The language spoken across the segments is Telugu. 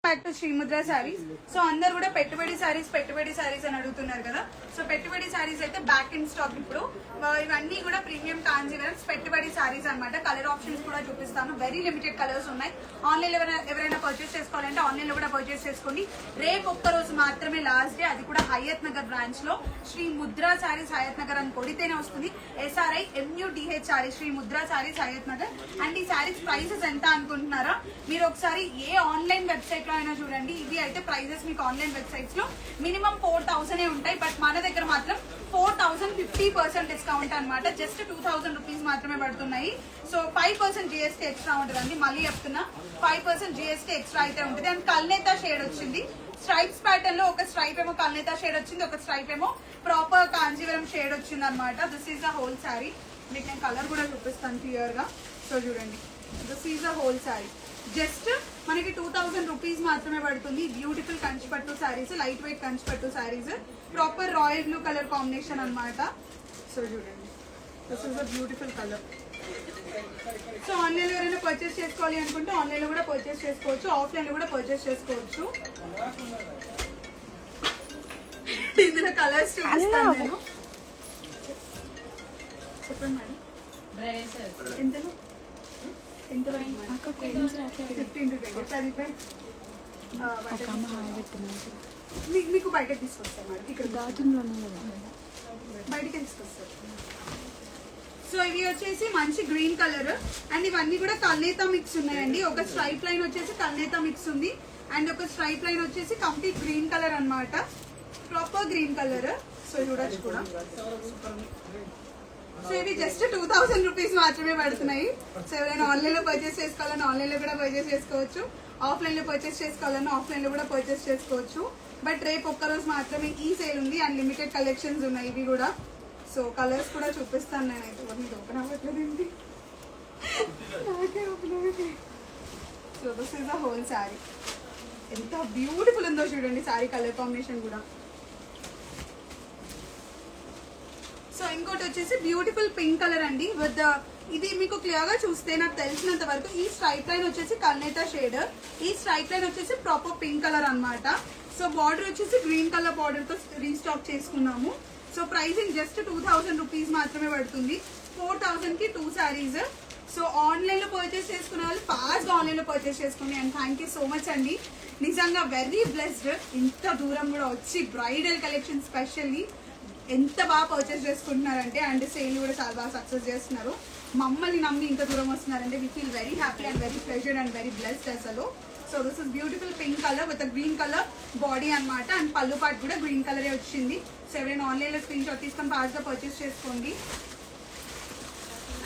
Back to Srimudra saris. So అందరు కూడా పెట్టుబడి సారీస్ అని అడుగుతున్నారు కదా. సో పెట్టుబడి సారీస్ అయితే బ్యాక్ ఇన్ స్టాక్ ఇప్పుడు. ఇవన్నీ కూడా ప్రీమియం కాంజీవరమ్స్ పెట్టుబడి సారీస్ అన్నమాట. కలర్ ఆప్షన్స్ కూడా చూపిస్తాను. వెరీ లిమిటెడ్ కలర్స్ ఉన్నాయి. ఆన్లైన్ లో ఎవరైనా పర్చేస్ చేసుకోవాలంటే ఆన్లైన్ లో కూడా పర్చేస్ చేసుకోండి. రేపు ఒక్క రోజు మాత్రమే లాస్ట్ డే, అది కూడా హయత్ నగర్ బ్రాంచ్ లో. శ్రీ ముద్రా సారీస్ హయత్ నగర్ అని కొడితేనే వస్తుంది. SRIMUDH శ్రీ ముద్రా సారీస్ హయత్ నగర్. అండ్ ఈ సారీస్ ప్రైసెస్ ఎంత అనుకుంటున్నారా? మీరు ఒకసారి ఏ ఆన్లైన్ వెబ్సైట్ లో అయినా చూడండి. ఇవి అయితే ప్రైజెస్ మీకు ఆన్లైన్ వెబ్సైట్స్ లో మినిమం 4000 ఉంటాయి. బట్ మన దగ్గర మాత్రం 4000 50% డిస్కౌంట్ అనమాట. జస్ట్ 2000 రూపీస్ మాత్రమే పడుతున్నాయి. సో 5% GST ఎక్స్ట్రా ఉంటుంది. మళ్ళీ చెప్తున్నా 5% GST ఎక్స్ట్రా అయితే ఉంటుంది. అండ్ కల్నేతా షేడ్ వచ్చింది. స్ట్రైప్స్ ప్యాటర్న్ లో ఒక స్ట్రైప్ ఏమో కల్నేతా షేడ్ వచ్చింది, ఒక స్ట్రైప్ ఏమో ప్రాపర్ కాంజీవరం షేడ్ వచ్చింది అనమాట. This is the whole sari. మీకు నేను కలర్ కూడా చూపిస్తాను క్లియర్ గా. సో చూడండి, this is the whole sari. Just మనకి 2000 రూపీస్ మాత్రమే పడుతుంది. Beautiful Kanchipattu saris, light weight Kanchipattu saris, proper royal blue colour combination అన్నమాట. సో చూడండి, this is a beautiful colour. So online లో ఎవరైనా పర్చేస్ చేసుకోవాలి అనుకుంటే ఆన్లైన్ లో కూడా పర్చేస్ చేసుకోవచ్చు, ఆఫ్లైన్ లో కూడా పర్చేస్ చేసుకోవచ్చు. ఇందులో కలర్స్ చూపిస్తాను నేను. చెప్పండి మేడం, ఎంతలో ఎంత 15 to 20 మీకు బయట తీసుకొస్తాను మేడం. ఇక్కడ బయటకి తీసుకొస్తారు. సో ఇవి వచ్చేసి మంచి గ్రీన్ కలర్. అండ్ ఇవన్నీ కూడా కల్నేతా మిక్స్ ఉన్నాయండి. ఒక స్ట్రైప్ లైన్ వచ్చేసి కల్నేతా మిక్స్ ఉంది. అండ్ ఒక స్ట్రైప్ లైన్ వచ్చేసి కంప్లీట్ గ్రీన్ కలర్ అన్నమాట. Proper green colour. సో చూడొచ్చు కూడా. సో ఇవి జస్ట్ 2000 రూపీస్ మాత్రమే పడుతున్నాయి. సో ఎవరైనా ఆన్లైన్ లో పర్చేస్ చేసుకోవాలని ఆన్లైన్ లో కూడా పర్చేస్ చేసుకోవచ్చు, ఆఫ్లైన్ లో పర్చేస్ చేసుకోవాలన్నా ఆఫ్లైన్ లో కూడా పర్చేస్ చేసుకోవచ్చు. బట్ రేపు ఒక్కరోజు మాత్రమే ఈ సేల్ ఉంది. అండ్ లిమిటెడ్ కలెక్షన్స్ ఉన్నాయి ఇవి కూడా. సో కలర్స్ కూడా చూపిస్తాను నేనైతే. ఓపెన్ అవ్వట్లేదండి. So this is the whole sari. ఎంత బ్యూటిఫుల్ ఉందో చూడండి శారీ కలర్ కాంబినేషన్ కూడా. సో ఇంకోటి వచ్చేసి బ్యూటిఫుల్ పింక్ కలర్ అండి. విత్ ఇది మీకు క్లియర్ గా చూస్తే నాకు తెలిసినంత వరకు ఈ స్ట్రైప్ లైన్ వచ్చేసి కల్నేతా షేడ్, ఈ స్ట్రైప్ లైన్ వచ్చేసి ప్రాపర్ పింక్ కలర్ అన్నమాట. సో బార్డర్ వచ్చేసి గ్రీన్ కలర్ బార్డర్ తో రీస్టాక్ చేసుకున్నాము. సో ప్రైసింగ్ జస్ట్ 2000 రూపీస్ మాత్రమే పడుతుంది. 4000 కి 2 శారీస్. సో ఆన్లైన్ లో పర్చేస్ చేసుకునే వాళ్ళు ఫాస్ట్ గా ఆన్లైన్ లో పర్చేస్ చేసుకోండి. And thank you so much అండి. నిజంగా వెరీ బ్లెస్డ్. ఇంత దూరం కూడా వచ్చి బ్రైడల్ కలెక్షన్ స్పెషల్లీ ఎంత బాగా పర్చేస్ చేసుకుంటున్నారంటే, అండ్ సేల్ కూడా చాలా బాగా సక్సెస్ చేస్తున్నారు. మమ్మల్ని నమ్మి ఇంత దూరం వస్తున్నారంటే we feel very happy and very pleasured and very blessed అసలు. So this is beautiful pink colour with green colour body అన్నమాట. అండ్ పళ్ళు పార్ట్ కూడా గ్రీన్ కలరే వచ్చింది. సో ఎవరైనా ఆన్లైన్ లో స్క్రీన్ షాట్ తీసుకొని ఫాస్ట్ గా పర్చేస్ చేసుకోండి.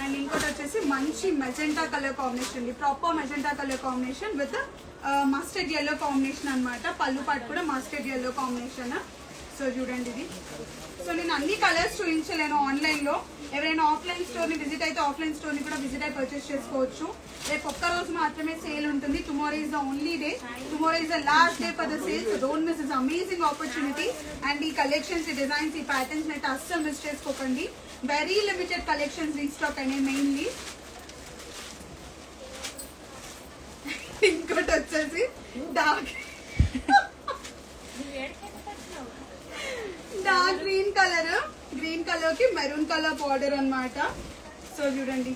అండ్ ఇంకోటి వచ్చేసి మంచి మెజెంటా కలర్ కాంబినేషన్ అండి. Proper magenta colour combination with mustard yellow combination అన్నమాట. పళ్ళు పార్ట్ కూడా మస్టర్డ్ ఎల్లో కాంబినేషన్. సో చూడండి ఇది. సో నేను అన్ని కలర్స్ చూపించలేను ఆన్లైన్ లో. ఎవరైనా ఆఫ్లైన్ స్టోర్ ని విజిట్ అయితే ఆఫ్లైన్ స్టోర్ ని కూడా విజిట్ అయి పర్చేస్ చేసుకోవచ్చు. రేపు ఒక్క రోజు మాత్రమే సేల్ ఉంటుంది. Tomorrow is the only day. Tomorrow is the last day for the sale. So don't miss this amazing opportunity. And ఈ కలెక్షన్స్, ఈ డిజైన్స్, ఈ ప్యాటర్న్స్ అయితే అస్సలు మిస్ చేసుకోకండి. వెరీ లిమిటెడ్ కలెక్షన్స్ రీస్టాక్ అయినాయి మెయిన్లీ. ఇంకోటి వచ్చేసి dark green colour, green colour కి మెరూన్ కలర్ బార్డర్ అన్నమాట. సో చూడండి,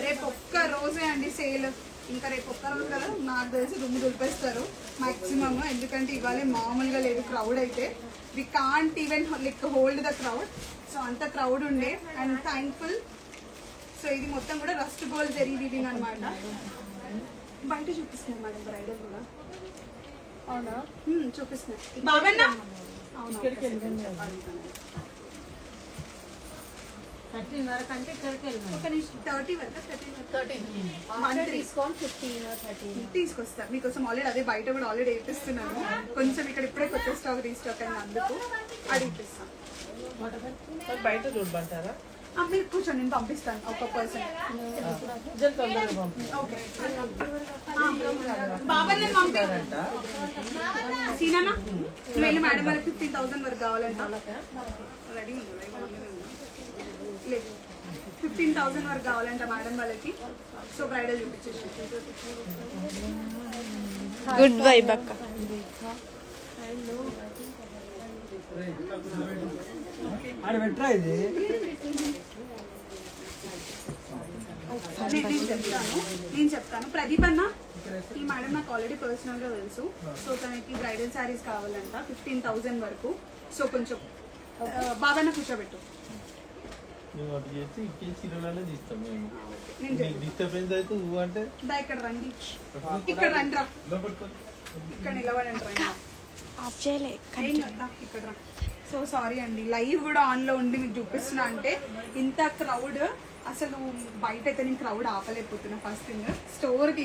రేపు ఒక్క రోజే అండి సేల్. ఇంకా రేపు ఒక్క రోజు కదా, నాకు తెలిసి దుమ్ము దులిపేస్తారు మాక్సిమమ్. ఎందుకంటే ఇవాళ మామూలుగా లేదు క్రౌడ్ అయితే. We can't even like hold the crowd. So అంత క్రౌడ్ ఉండే. And thankful. సో ఇది మొత్తం కూడా రస్ట్ గోల్డ్ జరీ వీవింగ్ అనమాట. బయట చూపిస్తున్నాను మేడం బ్రైడల్ కూడా. అవునా? చూపిస్తున్నాను బాబన్నా. అవును, 30 వరకు అంటే ఇక్కడికి వెళ్ళినాం. ఒక నిమిషం, 30 వరకు 30 డిస్కౌంట్ 15 or 30 తీసుకొస్తా మీకోసం. ఆల్రెడీ అదే బయట కూడా ఆల్రెడీ వేపిస్తున్నాను. కొంచెం ఇక్కడ ఇప్పుడే కొత్త స్టాక్ రీస్టాక్ అయింది, అందుకు అడిగిపిస్తాను. బయట చూడమంటారా? మీరు కూర్చొని నేను పంపిస్తాను ఒక పర్సన్. ఓకే బాబా నేను పంపిస్తాను. సీనా వెళ్ళి మేడం వాళ్ళకి 15,000 వరకు కావాలంట. రెడీ లేదు, 15,000 వరకు కావాలంట మేడం వాళ్ళకి. సో బ్రైడల్ చూపించేసి గుడ్ వైబ్ అక్క. నేను చెప్తాను ప్రదీప్ అన్న, ఈ మేడం నాకు ఆల్రెడీ పర్సనల్ గా తెలుసు. సో తనకి బ్రైడల్ శారీస్ కావాలంట 15,000 వరకు. సో కొంచెం బాబాన్న కూర్చోబెట్టు. ఇక్కడ రండి, ఇక్కడ రండి రా, ఇక్కడ నిలబడండి రా. ఆఫ్ చేయలే. ఇక్కడ రా. సో సారీ అండి, లైవ్ కూడా ఆన్ లో ఉండి మీకు చూపిస్తున్నా. అంటే ఇంత క్రౌడ్, అసలు బయట అయితే నేను క్రౌడ్ ఆపలేకపోతున్నా. ఫస్ట్ థింగ్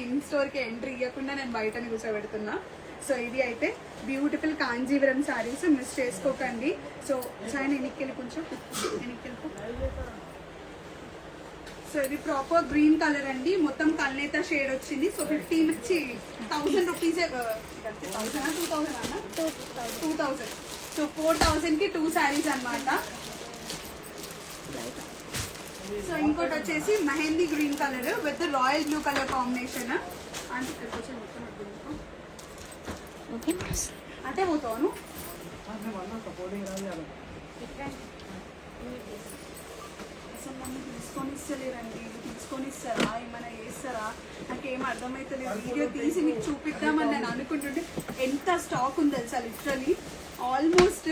ఇన్ స్టోర్ కి ఎంట్రీ ఇవ్వకుండా నేను బయటని కూర్చోబెడుతున్నా. సో ఇది అయితే బ్యూటిఫుల్ కాంజీవరం శారీస్, మిస్ చేసుకోకండి. సో సాయి ఎన్నికెళ్ళి కొంచెం ఎన్నికెళ్ళిపో. సో ఇది ప్రాపర్ గ్రీన్ కలర్ అండి, మొత్తం కల్నేత షేడ్ వచ్చింది. So 1,000 rupees, 2,000. సో 4,000 కి 2 శారీస్ అన్నమాట. సో ఇంకోటి వచ్చేసి mehndi green colour with royal blue colour combination. అంటే ఇక్కడికి వచ్చి మొత్తం అంటే పోతాను. అసలు నన్ను తీసుకొని ఇస్తలేరండి, తీసుకొని ఇస్తారా, ఏమైనా చేస్తారా, నాకేం అర్థమైతలేదు. వీడియో తీసి మీకు చూపిద్దామని నేను అనుకుంటుంటే ఎంత స్టాక్ ఉంది తెలుసా. లిటరలీ ఆల్మోస్ట్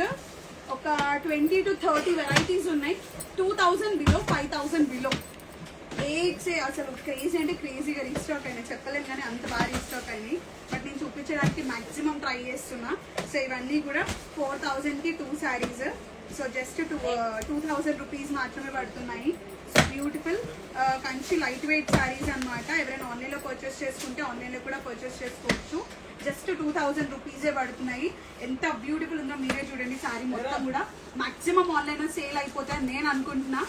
ఒక 20 to 30 వెరైటీస్ ఉన్నాయి. 2,000 బిలో, 5,000 బిలో. రేట్స్ అసలు క్రేజీ అంటే క్రేజీగా రీస్టాక్ అయినాయి, చెప్పలేము కానీ అంత బాగా రీస్టాక్ అయినాయి. బట్ నేను చూపించడానికి మాక్సిమం ట్రై చేస్తున్నా. సో ఇవన్నీ కూడా 4,000 కి 2 శారీస్. సో జస్ట్ 2,000 రూపీస్ మాత్రమే పడుతున్నాయి. So beautiful Kanchi light weight saris అనమాట. ఎవరైనా ఆన్లైన్లో పర్చేస్ చేసుకుంటే ఆన్లైన్లో కూడా పర్చేస్ చేసుకోవచ్చు. జస్ట్ 2,000 రూపీసే పడుతున్నాయి. ఎంత బ్యూటిఫుల్ ఉందో మీరే చూడండి. శారీ మొత్తం కూడా మాక్సిమం ఆన్లైన్లో సేల్ అయిపోతాయని నేను అనుకుంటున్నా.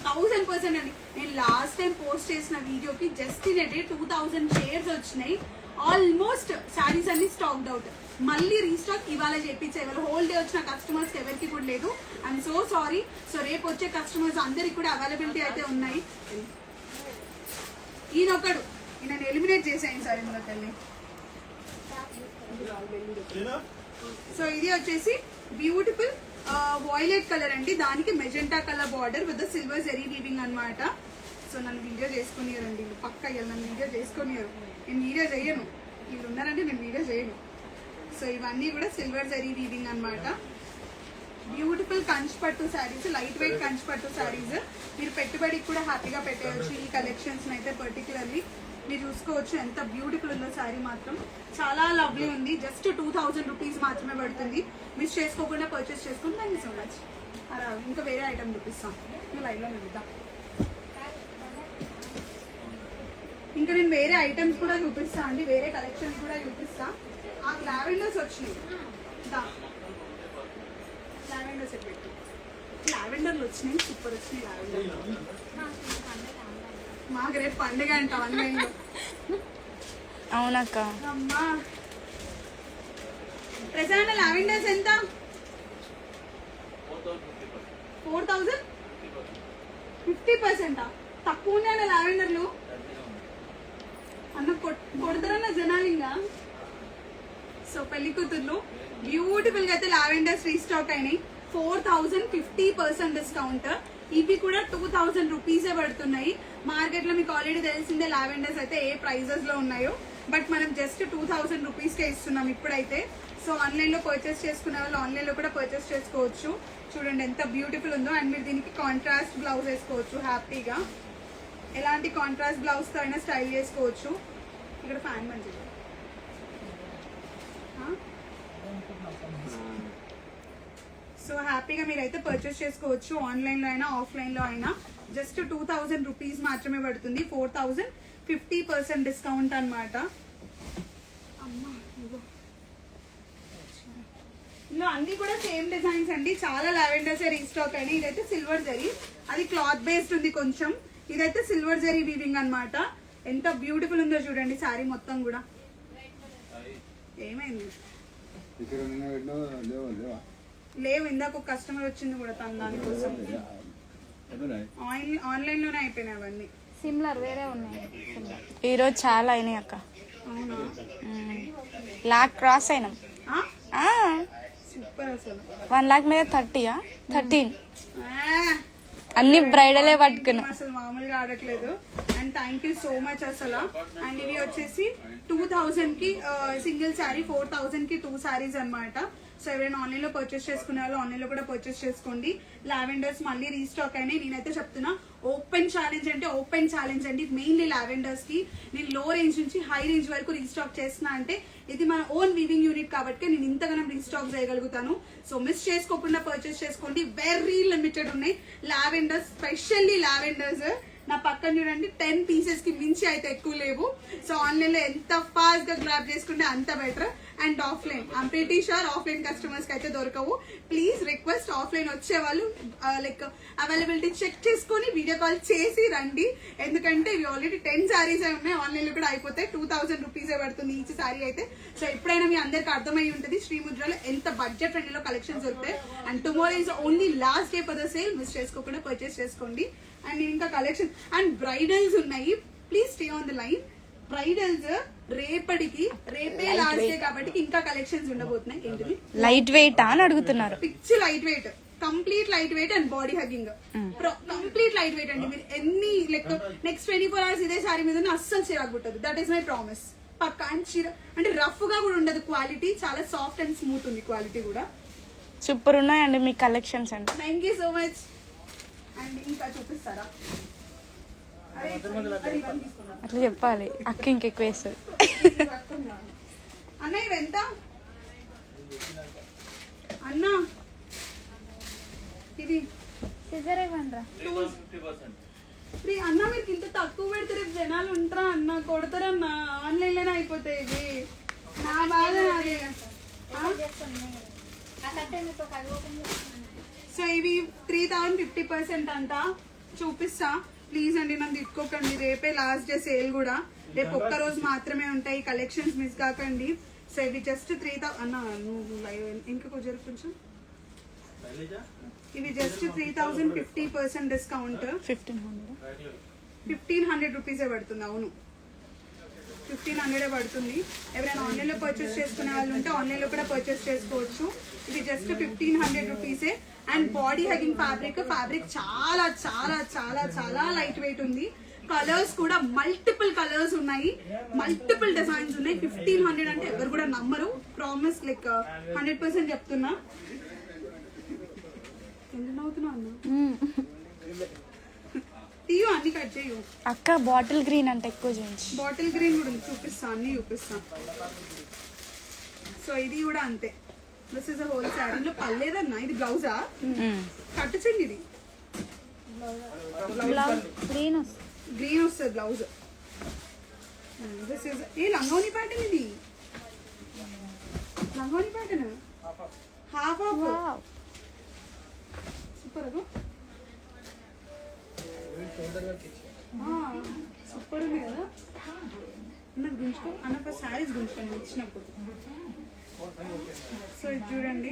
1,000% అండి. నేను లాస్ట్ టైం పోస్ట్ చేసిన వీడియోకి జస్ట్ ఇన్ డే 2,000 షేర్స్ వచ్చినాయి. ఆల్మోస్ట్ శారీస్ అన్ని స్టాక్డ్ అవుట్. మళ్ళీ రీస్టాక్ ఇవాళ చేయించే, ఇవాళ హోల్ డే వచ్చిన కస్టమర్స్ ఎవరికి కూడా లేదు. I'm so sorry. సో రేపు వచ్చే కస్టమర్స్ అందరికి కూడా అవైలబిలిటీ అయితే ఉన్నాయి. ఈయనొకడు, ఈయన ఎలిమినేట్ చేసేయండి సార్ ఇందులో తల్లి. సో ఇది వచ్చేసి బ్యూటిఫుల్ వాయిలెట్ కలర్ అండి, దానికి magenta colour border with silver zari weaving అన్నమాట. సో నన్ను వీడియో చేసుకునియారండి, పక్క అయ్యారు నన్ను వీడియో చేసుకునియారు. నేను వీడియో చేయను, వీళ్ళు ఉన్నారంటే నేను వీడియో చేయను. సో ఇవన్నీ కూడా సిల్వర్ జరీ వీవింగ్ అన్నమాట. బ్యూటిఫుల్ కంచి పట్టు శారీస్, లైట్ వెయిట్ కంచి పట్టు శారీస్. మీరు పెట్టుబడికి కూడా హ్యాపీగా పెట్టేయచ్చు ఈ కలెక్షన్స్ అయితే. పర్టికులర్లీ మీరు చూసుకోవచ్చు ఎంత బ్యూటిఫుల్ ఉందో శారీ మాత్రం. చాలా లవ్లీ ఉంది. జస్ట్ 2,000 రూపీస్ మాత్రమే పడుతుంది. మిస్ చేసుకోకుండా పర్చేస్ చేసుకుని. Thank you so much. అలా ఇంకా వేరే ఐటమ్ చూపిస్తాం, ఇంకా లైవ్లో నిలుద్దాం. ఇంకా నేను వేరే ఐటమ్స్ కూడా చూపిస్తా అండి, వేరే కలెక్షన్స్ కూడా చూపిస్తా. ఆ లావెండర్స్ వచ్చినాయి, లావెండర్స్ పెట్టి లావెండర్లు వచ్చినాయి, సూపర్ వచ్చినాయి లావెండర్. మాకు రేపు పండుగ అంట ఆన్లైన్లో. అవునక్క. అమ్మా ప్రజెంట్ లావెండర్స్ ఎంత? 4,000 50%. తక్కువ ఉన్నాయన్న లావెండర్లు అన్న కొడతారన్న జనాలు ఇంకా. సో పెళ్లి కూతుర్లు బ్యూటిఫుల్ గా అయితే లావెండర్స్ రీస్టాక్ అయినాయి. 4,000 50% డిస్కౌంట్. ఇవి కూడా 2,000 రూపీసే పడుతున్నాయి. మార్కెట్ లో మీకు ఆల్రెడీ తెలిసిందే లావెండర్స్ అయితే ఏ ప్రైజెస్ లో ఉన్నాయో. బట్ మనం జస్ట్ 2,000 రూపీస్ కే ఇస్తున్నాం ఇప్పుడైతే. సో ఆన్లైన్ లో పర్చేస్ చేసుకునే వాళ్ళు ఆన్లైన్ లో కూడా పర్చేస్ చేసుకోవచ్చు. చూడండి ఎంత బ్యూటిఫుల్ ఉందో. అండ్ మీరు దీనికి కాంట్రాస్ట్ బ్లౌజ్ వేసుకోవచ్చు హ్యాపీగా. ఎలాంటి కాంట్రాస్ట్ బ్లౌజ్ తో అయినా స్టైల్ చేసుకోవచ్చు. ఇక్కడ ఫ్యాన్ మంచిది. సో హ్యాపీగా మీరైతే పర్చేస్ చేసుకోవచ్చు ఆన్లైన్ లో అయినా ఆఫ్లైన్ లో అయినా. జస్ట్ 2,000 రూపీస్ మాత్రమే పడుతుంది. 4,000 50% డిస్కౌంట్ అనమాట. ఇందులో అన్ని కూడా సేమ్ డిజైన్స్ అండి. చాలా లావెండర్స్ రీస్టాక్ అండి. ఇదైతే సిల్వర్ జరీ, అది క్లాత్ బేస్డ్ ఉంది కొంచెం. ఇదైతే సిల్వర్ జరీ వీవింగ్ అన్నమాట. ఎంత బ్యూటిఫుల్ ఉందో చూడండి శారీ మొత్తం కూడా. ఏమైంది లేవు, ఇందాక ఒక కస్టమర్ వచ్చింది కూడా తన దానికోసం. ఆన్లైన్ లోనే అయిపోయినాయి అవన్నీ. సిమిలర్ వేరే ఉన్నాయి. ఈరోజు చాలా అయినాయి అక్క. అవునా లాక్ క్రాస్ అయినాం. సూపర్ అసలు 1 lakh మీద 30 13 ఆ, అన్ని బ్రైడలే పట్టుకున్నాం. అసలు మామూలుగా ఆడట్లేదు. And thank you so much అసలు. అండ్ ఇవి వచ్చేసి 2000 కి సింగిల్ శారీ, 4000 కి 2 శారీస్ అన్నమాట. సో ఎవరైనా ఆన్లైన్ లో పర్చేస్ చేసుకునే వాళ్ళు ఆన్లైన్ లో కూడా పర్చేస్ చేసుకోండి. లావెండర్స్ మళ్ళీ రీస్టాక్ అయినాయి. నేనైతే చెప్తున్నా ఓపెన్ ఛాలెంజ్ అంటే ఓపెన్ ఛాలెంజ్ అండి. మెయిన్లీ లావెండర్స్ కి నేను లో రేంజ్ నుంచి హై రేంజ్ వరకు రీస్టాక్ చేస్తున్నా అంటే ఇది మన ఓన్ వీవింగ్ యూనిట్ కాబట్టి నేను ఇంతగానం రీస్టాక్ చేయగలుగుతాను. సో మిస్ చేసుకోకుండా పర్చేస్ చేసుకోండి. వెరీ లిమిటెడ్ ఉన్నాయి లావెండర్స్, స్పెషల్లీ లావెండర్స్. నా పక్కన చూడండి 10 పీసెస్ కి మించి అయితే ఎక్కువ లేవు. సో ఆన్లైన్ లో ఎంత ఫాస్ట్ గా గ్రాబ్ చేసుకుంటే అంత better. And offline I'm pretty sure offline customers కి అయితే దొరకవు. ప్లీజ్ రిక్వెస్ట్ ఆఫ్లైన్ వచ్చే వాళ్ళు లైక్ అవైలబిలిటీ చెక్ చేసుకొని వీడియో కాల్ చేసి రండి. ఎందుకంటే ఇవి ఆల్రెడీ 10 శారీస్ ఉన్నాయి. ఆన్లైన్ లో కూడా అయిపోతాయి. 2000 రూపీస్ పడుతుంది ఈచ్ శారీ అయితే. సో ఎప్పుడైనా మీ అందరికి అర్థమై ఉంటుంది శ్రీముద్రలో ఎంత బడ్జెట్ ఫ్రెండ్లీలో కలెక్షన్స్ దొరుకుతాయి. And tomorrow is only last day for the sale. Miss చేసుకోకుండా పర్చేస్ చేసుకోండి. అండ్ ఇంకా కలెక్షన్ అండ్ బ్రైడల్స్ ఉన్నాయి. Please stay on the line. Bridals రేపే లాస్ట్ డే కాబట్టి ఇంకా కలెక్షన్స్ ఉండబోతున్నాయి. ఏంటిది లైట్ వెయిట్ అని అడుగుతున్నారు. పిచ్చి light weight, complete light weight and body hugging. Complete light weight అండి. మీరు ఎన్ని లైక్ నెక్స్ట్ 24 hours ఇదే సారీ మీద అస్సలు చిరాకు పుట్టదు. That is my promise. పక్కా. అండ్ అంటే రఫ్ గా కూడా ఉండదు. క్వాలిటీ చాలా సాఫ్ట్ అండ్ స్మూత్ ఉంది. క్వాలిటీ కూడా సూపర్ ఉన్నాయండి మీ కలెక్షన్స్ అండి. Thank you so much. And ఇంకా చూపిస్తారా? అట్లా చెప్పాలి, అక్క ఇంకెక్కువ వేస్తుంది. అన్న ఇవి ఎంత అన్న? ఇది అన్న మీరు ఇంత తక్కువ పెడితే రేపు జనాలు ఉంటారా అన్న? కొడతారన్నా? ఆన్లైన్ లోనే అయిపోతాయి ఇవి. నా బాధ నాది. సో ఇవి 3050% అంట. చూపిస్తా ప్లీజ్ అండి, నన్ను తిట్టుకోకండి. రేపే లాస్ట్ డే సేల్ కూడా. రేపు ఒక్క రోజు మాత్రమే ఉంటాయి. కలెక్షన్స్ మిస్ కాకండి. సో ఇవి జస్ట్ 3000 అన్న. నువ్వు ఇంకా కొంచెం కొంచెం ఇవి జస్ట్ 3050% డిస్కౌంట్. 1500 రూపీసే పడుతుంది. అవును 1500 పడుతుంది. ఎవరైనా ఆన్లైన్ లో పర్చేస్ చేసుకునే వాళ్ళు ఉంటే ఆన్లైన్ లో కూడా పర్చేస్ చేసుకోవచ్చు. ఇది జస్ట్ 1500 రూపీసే. అండ్ బాడీ హగింగ్ ఫ్యాబ్రిక్ చాలా చాలా చాలా చాలా లైట్ వెయిట్ ఉంది. కలర్స్ కూడా మల్టిపుల్ కలర్స్ ఉన్నాయి, మల్టిపుల్ డిజైన్స్ ఉన్నాయి. 1500 అంటే ఎవరు కూడా నమ్మరు. ప్రామిస్ లైక్ 100% చెప్తున్నా. ఎందుకు నవ్వుతున్నా అన్న? తీయు అన్ని కట్ చేయు. అక్క బాటిల్ గ్రీన్ అంటే ఎక్కువ చూపించి. బాటిల్ గ్రీన్ కూడా ఉంది. చూపిస్తా, అన్ని చూపిస్తా. సో ఇది కూడా అంతే. This is whole sari. ఇందులో పర్లేదన్నా. ఇది బ్లౌజా? కట్ చేయండి. ఇది గ్రీన్ వస్తుంది బ్లౌజ్. దిస్ ఇస్ ఏ లంగోని ప్యాటర్న్. ఇది లంగోని pattern half of. Super super ఉంది కదా అన్న. గుంజుకో అన్న. ఫస్ట్ శారీస్ గుంజుకోండి వచ్చినప్పుడు. సో ఇది చూడండి.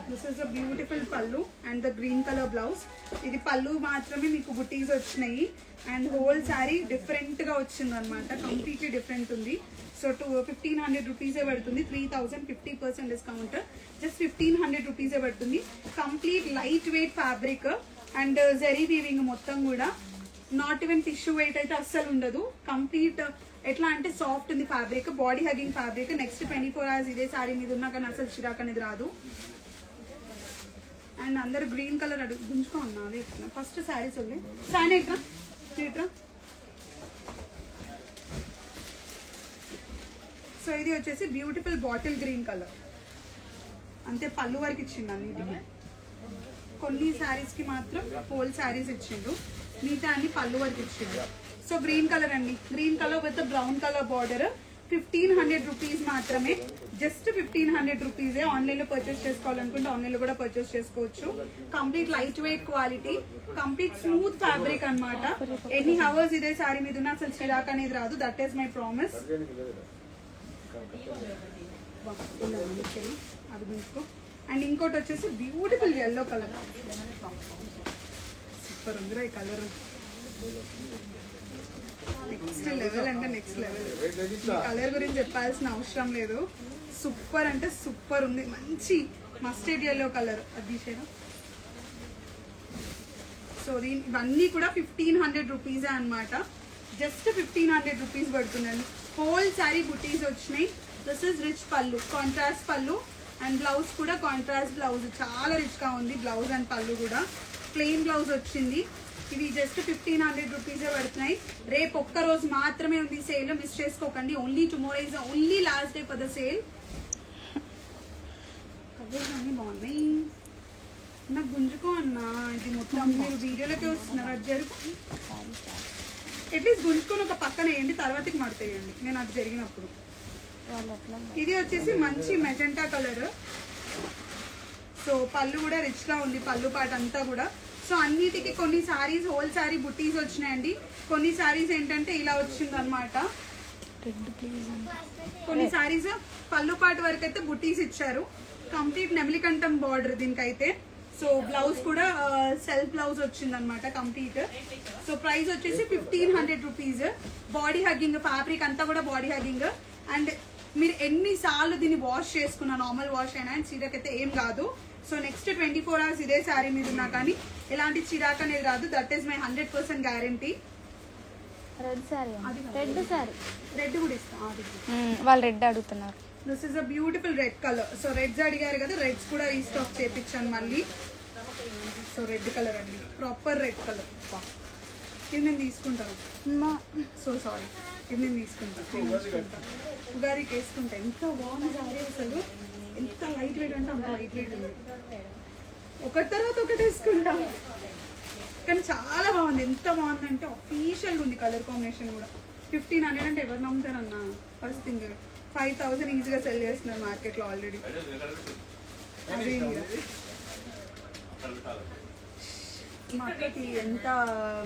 దిస్ ఇస్ అ బ్యూటిఫుల్ పళ్ళు and the green colour blouse. ఇది పళ్ళు మాత్రమే మీకు బుటీస్ వచ్చినాయి. అండ్ హోల్ శారీ డిఫరెంట్ గా వచ్చింది అనమాట. కంప్లీట్లీ డిఫరెంట్ ఉంది. సో 1500 రూపీసే పడుతుంది. 3050% డిస్కౌంట్. జస్ట్ 1500 రూపీసే పడుతుంది. Complete light weight fabric and zari weaving మొత్తం కూడా. నాట్ ఈవెన్ టిష్యూ వెయిట్ అయితే అస్సలు ఉండదు. కంప్లీట్ ఎట్లా అంటే సాఫ్ట్ ఉంది fabric. Body hugging fabric. Next 24 hours ఇదే శారీ మీద ఉన్నా కానీ అసలు చిరాక్ అనేది రాదు. అండ్ అందరు గ్రీన్ కలర్ గుంజుకో ఉన్నా. అదే ఫస్ట్ శారీస్ ఉంది. శారీ ఎట్రా ఎట్రా. సో ఇది వచ్చేసి బ్యూటిఫుల్ బాటిల్ గ్రీన్ కలర్. అంతే పళ్ళు వరకు ఇచ్చిండు అన్నిటికి. కొన్ని శారీస్ కి మాత్రం హోల్ శారీస్ ఇచ్చిండు. మిగతా అన్ని పళ్ళు వరకు ఇచ్చిండు. సో గ్రీన్ కలర్ అండి. Green colour with brown colour border. 1500 rupees మాత్రమే. జస్ట్ 1500 రూపీసే. ఆన్లైన్ లో పర్చేస్ చేసుకోవాలనుకుంటే ఆన్లైన్ లో కూడా పర్చేస్ చేసుకోవచ్చు. Complete light weight quality, complete smooth fabric అన్నమాట. ఎన్ని హవర్స్ ఇదే శారీ మీద ఉన్నా అసలు చిరాక్ అనేది రాదు. That is my promise. అది తీసుకో. అండ్ ఇంకోటి వచ్చేసి బ్యూటిఫుల్ ఎల్లో కలర్. సూపర్ ఉందిరా ఈ కలర్. నెక్స్ట్ లెవెల్ అంటే నెక్స్ట్ లెవెల్. కలర్ గురించి చెప్పాల్సిన అవసరం లేదు. సూపర్ అంటే సూపర్ ఉంది. మంచి మస్టర్డ్ ఎల్లో కలర్ అది తీసేనా. సో ఇవన్నీ కూడా 1500 రూపీసే అనమాట. జస్ట్ 1500 రూపీస్ పడుతుందండి. హోల్ సారీ బుటీస్ వచ్చినాయి. దిస్ ఇస్ రిచ్ పళ్ళు, కాంట్రాస్ట్ పళ్ళు అండ్ బ్లౌజ్ కూడా కాంట్రాస్ట్ బ్లౌజ్. చాలా రిచ్ గా ఉంది బ్లౌజ్ అండ్ పళ్ళు కూడా. ప్లెయిన్ బ్లౌజ్ వచ్చింది. ఇవి జస్ట్ 1500 రూపీసే పడుతున్నాయి. రేపు ఒక్క రోజు మాత్రమే ఉంది సేల్, మిస్ చేసుకోకండి. Only tomorrow is only last day for the sale. Colours అన్ని బాగున్నాయి. నాకు గుంజుకో అన్నా, ఇది మొత్తం మీరు వీడియోలోకి వస్తున్నారు. అది జరుగు అట్లీస్ట్ గుంజుకొని ఒక పక్కన వేయండి, తర్వాతకి మడతేయండి నేను అది జరిగినప్పుడు. ఇది వచ్చేసి మంచి మెజెంటా కలర్. సో పళ్ళు కూడా రిచ్ గా ఉంది, పళ్ళు పాట అంతా కూడా. సో అన్నిటికీ కొన్ని సారీస్ హోల్ సారీ బుట్టీస్ వచ్చినాయండి. కొన్ని సారీస్ ఏంటంటే ఇలా వచ్చింది అనమాట. కొన్ని సారీస్ పళ్ళు పాట వరకు అయితే బుట్టీస్ ఇచ్చారు. కంప్లీట్ నెమలికంఠం బార్డర్ దీనికైతే. సో బ్లౌజ్ కూడా సెల్ఫ్ బ్లౌజ్ వచ్చింది అనమాట కంప్లీట్. సో ప్రైస్ వచ్చేసి 1500 రూపీస్. బాడీ హగ్గింగ్ ఫ్యాబ్రిక్ అంతా కూడా బాడీ హగ్గింగ్. అండ్ మీరు ఎన్నిసార్లు దీన్ని వాష్ చేసుకున్నా, నార్మల్ వాష్ అయినా చీరకైతే ఏం కాదు. సో నెక్స్ట్ 24 hours ఇదే శారీ మీద ఉన్నా కానీ ఎలాంటి చిరాకు అనేది రాదు. That is my 100% guarantee. Red sorry, red sorry, red కూడా ఇస్తాం. వాళ్ళు రెడ్ అడుగుతున్నారు. This is a beautiful red colour. So reds అడిగారు కదా, రెడ్స్ కూడా రీస్టాక్ చేయించాను మళ్ళీ. సో రెడ్ కలర్ అండి, ప్రాపర్ రెడ్ కలర్. ఇది నేను తీసుకుంటాను. సో సారీ, ఇది నేను తీసుకుంటాను. ఉగాదికి వేసుకుంటా. ఎంత బాగుంది సారీ అసలు. ఎంత లైట్ వెయిట్ అంటే అంత లైట్ వెయిట్ ఉంది. ఒకటి తర్వాత ఒకటి వేసుకుంటాం కానీ చాలా బాగుంది. ఎంత బాగుందంటే అఫీషియల్గా ఉంది. కలర్ కాంబినేషన్ కూడా 1500 అంటే ఎవరు నమ్ముతారన్నా. ఫస్ట్ థింగ్ 5000 ఈజీగా సెల్ చేస్తున్నారు మార్కెట్లో ఆల్రెడీ. అదే మా అక్కకి ఎంత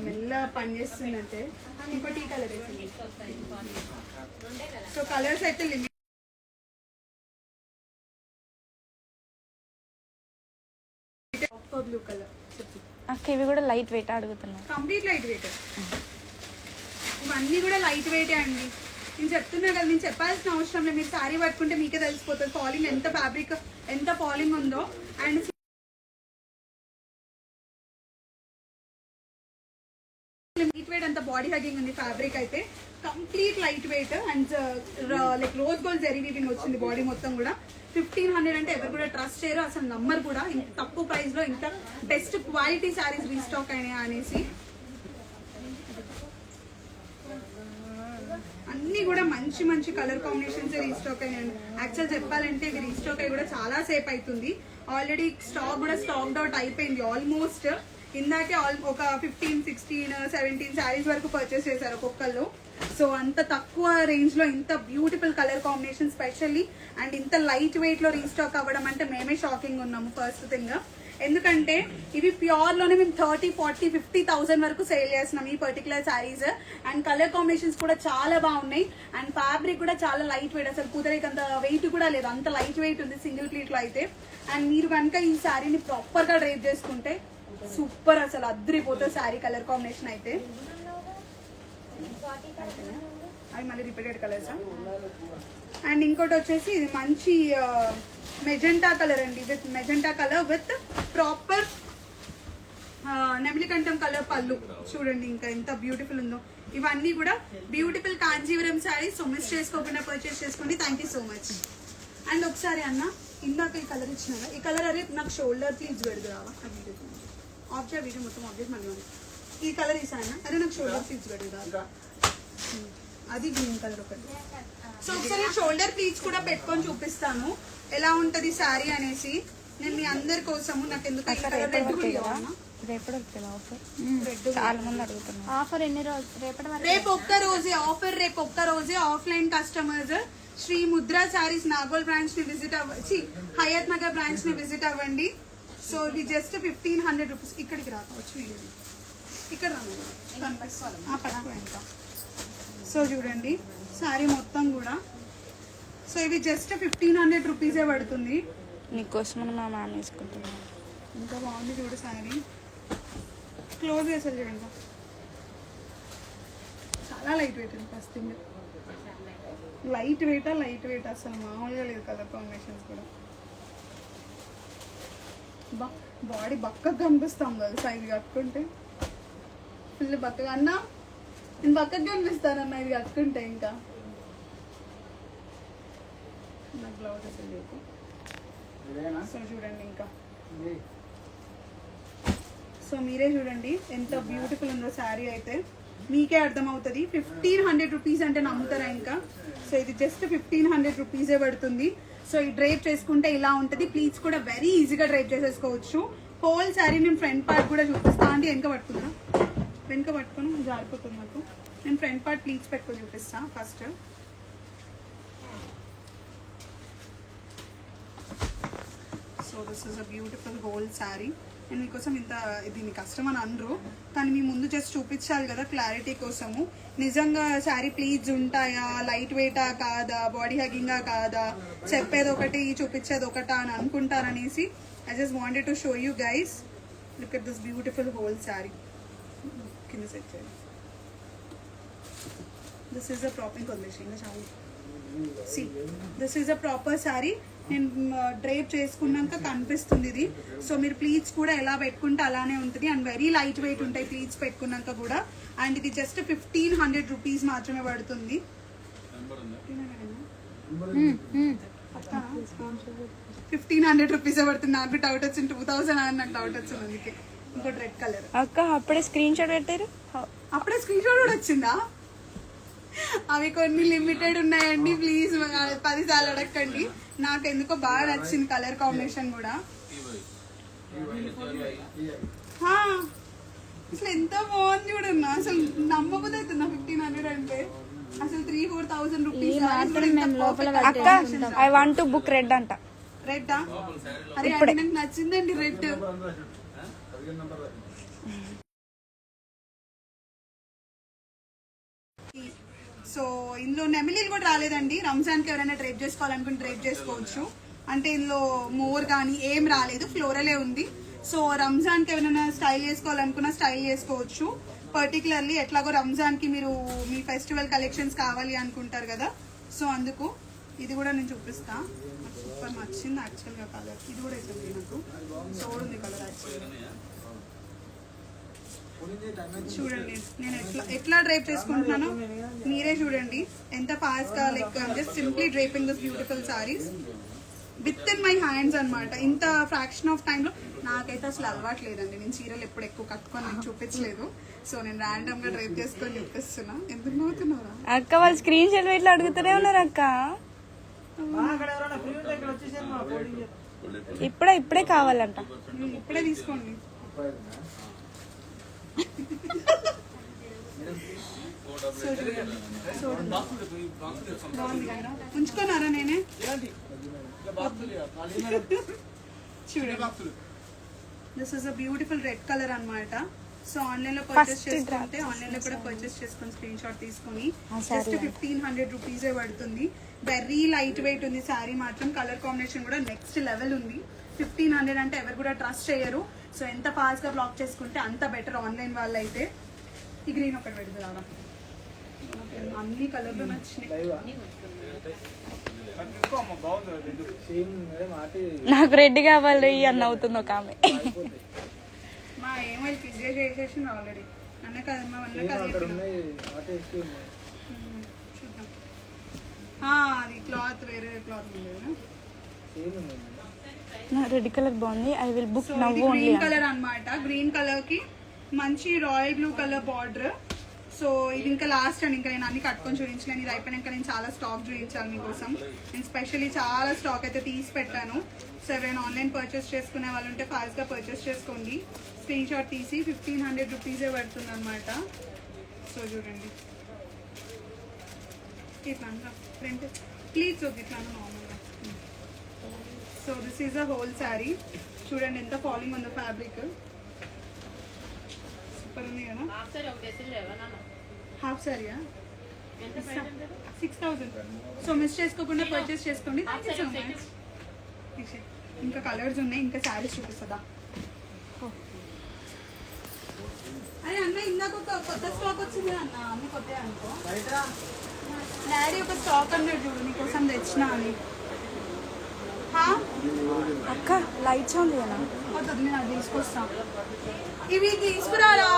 మెల్ల పని చేస్తుందంటే ఇంకోటి ఈ కలర్ వేసింది. సో కలర్స్ అయితే లిమిట్. బ్లూ కలర్ అక్క ఇవి కూడా లైట్ వెయిట్ అడుగుతున్నారు. Complete light wait. ఇవన్నీ కూడా లైట్ వెయిటే అండి. నేను చెప్తున్నా కదా, నేను చెప్పాల్సిన అవసరం లేదు. మీరు శారీ పట్టుకుంటే మీకే తెలిసిపోతుంది పాలింగ్ ఎంత, ఫ్యాబ్రిక్ ఎంత పాలింగ్ ఉందో. అండ్ లైట్ వెయిట్ అంత బాడీ హగ్గింగ్ ఉంది. ఫ్యాబ్రిక్ అయితే complete light weight and like rose gold zari weaving వచ్చింది బాడీ మొత్తం కూడా. 1500 అంటే ఎవరు కూడా ట్రస్ట్ చేయరు, అసలు నమ్మరు కూడా. ఇంత తక్కువ ప్రైస్ లో ఇంత బెస్ట్ క్వాలిటీ శారీస్ రీస్టాక్ అయినాయి అనేసి. అన్ని కూడా మంచి మంచి కలర్ కాంబినేషన్స్ రీస్టాక్ అయ్యాయి. యాక్చువల్ చెప్పాలంటే ఇవి రీస్టాక్ అయ్యి కూడా చాలా సేపు అవుతుంది. ఆల్రెడీ స్టాక్ కూడా స్టాక్డ్ అవుట్ అయిపోయింది ఆల్మోస్ట్. ఇందాకే ఒక 15, 16, 17 శారీస్ వరకు పర్చేస్ చేశారు ఒక్కొక్కళ్ళు. సో అంత తక్కువ రేంజ్ లో ఇంత beautiful colour combination specially and ఇంత లైట్ వెయిట్ లో రీస్టాక్ అవ్వడం అంటే మేమే షాకింగ్ ఉన్నాము ఫస్ట్ థింగ్. ఎందుకంటే ఇవి ప్యూర్ లోనే మేము 30, 40, 50,000 వరకు సేల్ చేస్తున్నాం ఈ particular saris. And colour combinations కూడా చాలా బాగున్నాయి. అండ్ ఫ్యాబ్రిక్ కూడా చాలా లైట్ వెయిట్, అసలు కుదరేకి అంత వెయిట్ కూడా లేదు, అంత లైట్ వెయిట్ ఉంది సింగిల్ ప్లీట్ లో అయితే. అండ్ మీరు కనుక ఈ శారీని ప్రాపర్ గా డ్రైప్ చేసుకుంటే సూపర్, అసలు అద్దరిపోతుంది శారీ కలర్ కాంబినేషన్ అయితే. అవి మళ్ళీ రిపీటెడ్ కలర్స్. అండ్ ఇంకోటి వచ్చేసి ఇది మంచి మెజెంటా కలర్ అండి. With magenta colour with proper నెమలికంఠం కలర్ పళ్ళు చూడండి ఇంకా ఎంత బ్యూటిఫుల్ ఉందో. ఇవన్నీ కూడా beautiful Kanjeevaram saris. So miss చేసుకోకుండా పర్చేస్ చేసుకోండి. Thank you so much. And ఒకసారి అన్న ఇందాక ఈ కలర్ ఇచ్చినారా, ఈ కలర్ అదే నాకు షోల్డర్ ప్లీజ్ పెడదురావా. ఆబ్జెక్ట్ వీడియో మొత్తం ఆబ్జెక్ట్ మళ్ళీ ఈ కలర్ ఇసానా, అదే నాకు షోల్డర్ ప్లీజ్ పెడదా. అది గ్రీన్ కలర్ ఒకటి. సో ఒకసారి షోల్డర్ ప్లీట్స్ కూడా పెట్టుకొని చూపిస్తాను ఎలా ఉంటది శారీ అనేసి. నేను మీ అందరి కోసము నాకు ఎందుకు చాలా మంది అడుగుతున్నారు. ఆఫర్ ఎన్ని రోజులు? రేపు ఒక్క రోజే ఆఫర్. రేపు ఒక్క రోజే offline customers Shri Mudra Sarees Nagole branch ని విజిట్ అవ్వచ్చు, హయత్ నగర్ బ్రాంచ్ ని విజిట్ అవ్వండి. సో ఇది జస్ట్ 1500 రూపీస్. ఇక్కడికి రావచ్చు, ఇక్కడ రాను. సో చూడండి శారీ మొత్తం కూడా. సో ఇవి జస్ట్ 1500 రూపీసే పడుతుంది. నీకోసం మా మ్యామ్ వేసుకుంటున్నాను. ఇంకా బాగుంది చూడు శారీ. క్లోజ్ చేసారు చూడండి. చాలా లైట్ వెయిట్ ఉంది. ఫస్ట్ థింగ్ లైట్ వెయిట్ అసలు మామూలుగా లేదు. కలర్ కాంబినేషన్స్ కూడా బాడీ బక్కగా కనిపిస్తాం తెలుసా ఇది కట్టుకుంటే. ఫుల్ బక్కగా అన్నా నేను బక్కగా కనిపిస్తానన్నా ఇది కట్టుకుంటే. ఇంకా నాకు బ్లౌజ్ అసలు లేదు. సో చూడండి ఇంకా సో మీరే చూడండి ఎంత బ్యూటిఫుల్ ఉందో శారీ అయితే మీకే అర్థమవుతుంది. 1500 రూపీస్ అంటే నమ్ముతారా ఇంకా. సో ఇది జస్ట్ 1500 రూపీసే పడుతుంది. సో ఈ డ్రైప్ చేసుకుంటే ఇలా ఉంటుంది. ప్లీజ్ కూడా వెరీ ఈజీగా డ్రైప్ చేసేసుకోవచ్చు. హోల్ శారీ నేను ఫ్రంట్ పార్ట్ కూడా చూపిస్తా. అంటే వెనక పట్టుకుని జారిపోతుంది నాకు. నేను ఫ్రంట్ పార్ట్ ప్లీజ్ పెట్టుకొని చూపిస్తా first. So this is a beautiful whole sari. నేను మీకోసం ఇంత దీన్ని కష్టం అని అనరు, కానీ మీ ముందు జస్ట్ చూపించాలి కదా క్లారిటీ కోసము. నిజంగా శారీ ప్లీజ్ ఉంటాయా, లైట్ వెయిటా కాదా, బాడీ హగ్గింగా కాదా, చెప్పేది ఒకటి చూపించేది ఒకటా అని అనుకుంటారనేసి I just wanted to show you guys. Look at this beautiful whole sari. కింద సెట్ చేయండి. This is a proper collision చాలు. See this is a proper sari. నేను డ్రైప్ చేసుకున్నాక కనిపిస్తుంది ఇది. సో మీరు ప్లీట్స్ కూడా ఎలా పెట్టుకుంటే అలానే ఉంటుంది అండ్ వెరీ లైట్ వెయిట్ ఉంటాయి ప్లీట్స్ పెట్టుకున్నాక కూడా. అండ్ ఇది జస్ట్ 1500 రూపీస్ మాత్రమే పడుతుంది. 1500 రూపీసే పడుతుంది. నాకు డౌట్ వచ్చింది 2000 అని నాకు డౌట్ వచ్చింది. అందుకే ఇంకోటి రెడ్ కలర్. అక్క అప్పుడే స్క్రీన్ షాట్ పెట్టారు. అప్పుడే స్క్రీన్ షాట్ కూడా వచ్చిందా? అవి కొన్ని లిమిటెడ్ ఉన్నాయండి, ప్లీజ్ 10 సార్లు అడగండి. నాకు ఎందుకో బాగా నచ్చింది కలర్ కాంబినేషన్ కూడా. అసలు ఎంత బాగుంది చూడన్నా. అసలు నమ్మబోదు అవుతుందా 1500 అంటే. అసలు 3-4,000 రూపీస్. అక్క I want to book red అంట. రెడ్ అరే అది నాకు నచ్చిందండి రెడ్. సో ఇందులో నెమిలీలు కూడా రాలేదండి. రంజాన్కి ఎవరైనా డ్రైప్ చేసుకోవాలనుకుంటే డ్రైప్ చేసుకోవచ్చు. అంటే ఇందులో మోర్ కానీ ఏం రాలేదు, ఫ్లోరలే ఉంది. సో రంజాన్కి ఎవరైనా స్టైల్ చేసుకోవాలనుకున్నా స్టైల్ చేసుకోవచ్చు. పర్టికులర్లీ ఎట్లాగో రంజాన్కి మీరు మీ ఫెస్టివల్ కలెక్షన్స్ కావాలి అనుకుంటారు కదా, సో అందుకు ఇది కూడా నేను చూపిస్తా. నాకు సూపర్ నచ్చింది యాక్చువల్గా కలర్. ఇది కూడా ఇస్తుంది నాకు. సో ఉంది కలర్ యాక్చువల్గా. చూడండి నేను ఎట్లా డ్రైప్ చేసుకుంటున్నానో మీరే చూడండి. ఎంత ఫాస్ట్ గా like just simply డ్రైపింగ్ this beautiful saris with in my hands అనమాట. ఇంత ఫ్రాక్షన్ ఆఫ్ టైంలో నాకైతే అసలు అలవాటు లేదండి. నేను చీరలు ఎప్పుడు ఎక్కువ కట్టుకొని నేను చూపించలేదు. సో నేను ర్యాండమ్ గా డ్రైప్ చేసుకొని చూపిస్తున్నా. ఎందుకు నవ్వుతున్నారా అక్క? వాళ్ళు స్క్రీన్ షాట్ ఇట్లా అడుగుతూనే ఉన్నారు అక్క. ఇప్పుడే కావాలంట. ఇప్పుడే తీసుకోండి. ఉంచుకున్నారా? నేనే చూడండి. This is a beautiful red colour అన్నమాట. సో ఆన్లైన్ లో పర్చేస్ చేసుకుంటే ఆన్లైన్ లో కూడా పర్చేస్ చేసుకుని స్క్రీన్ షాట్ తీసుకుని జస్ట్ 1500 రూపీసే పడుతుంది. వెరీ లైట్ వెయిట్ ఉంది శారీ మాత్రం. కలర్ కాంబినేషన్ కూడా నెక్స్ట్ లెవెల్ ఉంది. 1500 అంటే ఎవరు కూడా ట్రస్ట్ చేయరు. సో ఎంత ఫాస్ట్ గా బ్లాక్ చేసుకుంటే అంత బెటర్ ఆన్లైన్ వాళ్ళు అయితే. ఈ గ్రీన్ ఒకటి పెడతారా? అన్ని కలర్లు నచ్చినాయి. నాకు రెడ్ కావాలి అని అవుతుంది ఒక ఆమె. మా ఏమో ఫిక్స్ చేసేసింది ఆల్రెడీ. అన్న కదా మా అన్న కదా చూద్దాం. అది క్లాత్ వేరే క్లాత్ ఉంది. రెడ్ కలర్ బాగుంది. I will book now only. Green colour అన్నమాట. గ్రీన్ కలర్ కి మంచి royal blue colour border. So ఇది ఇంకా లాస్ట్ అండ్ ఇంకా నేను అన్ని కట్టుకొని చూపించలేను. ఇది అయిపోయినాక నేను చాలా స్టాక్ చూపించాను మీకోసం. నేను స్పెషల్లీ చాలా స్టాక్ అయితే తీసి పెట్టాను. సో ఎవరైనా ఆన్లైన్ పర్చేస్ చేసుకునే వాళ్ళు ఉంటే ఫాస్ట్ గా పర్చేస్ చేసుకోండి. స్క్రీన్ షాట్ తీసి 1500 రూపీసే పడుతుంది అనమాట. సో చూడండి ఇట్లా ఫ్రంట్ ప్లీజ్ ఇట్లా నార్మల్గా. So this is a whole sari. చూడండి ఎంత ఫాలింగ్ ఉందో ఫ్యాబ్రిక్. సూపర్ ఉంది కదా. హాఫ్ శారీయా? 6000. సో మిస్ చేసుకోకుండా పర్చేస్ చేసుకోండి. Thank you so much. ఇంకా కలర్స్ ఉన్నాయి, ఇంకా శారీస్ చూపిస్తుందా? అరే అన్న ఇందాక ఒక కొత్త స్టాక్ వచ్చింది అన్న, అన్ని కొత్త అనుకో. డాడీ ఒక స్టాక్ అన్నాడు చూడు, నీకోసం తెచ్చిన అని. అక్క లైట్స్ ఆన్ చేయనా? వద్దు, నేను అది తీసుకొస్తా. ఇవి తీసుకురారా.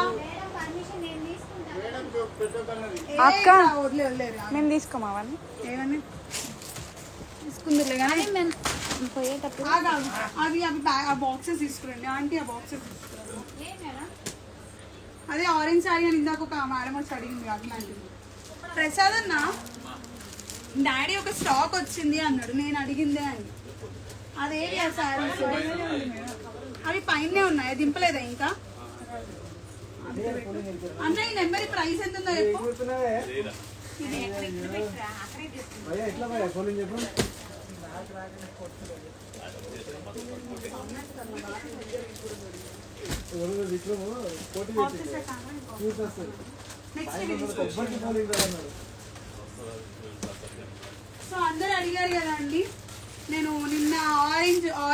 అక్క వదిలే వదిలేరా, మేము తీసుకోమా అవన్నీ? ఏమని తీసుకుందిలే కానీ మేము పోయేటప్పుడు అవి ఆ బాక్సెస్ తీసుకురండి ఆంటీ, ఆ బాక్సెస్ తీసుకురండి. అదే ఆరెంజ్ శారీ అని ఇందాక ఒక మేడం వచ్చి అడిగింది అట్లాంటిది. ప్రసాద్ అన్న డాడీ ఒక స్టాక్ వచ్చింది అన్నాడు, నేను అడిగిందే అని. అదేది ఆ శారీస్ అవి పైనే ఉన్నాయి, దింపలేదా ఇంకా? అన్న ఈ నెంబర్ ప్రైస్ ఎంత ఉందో చెప్పు. సో అందరు అడిగారు కదా అండి, నేను నిన్న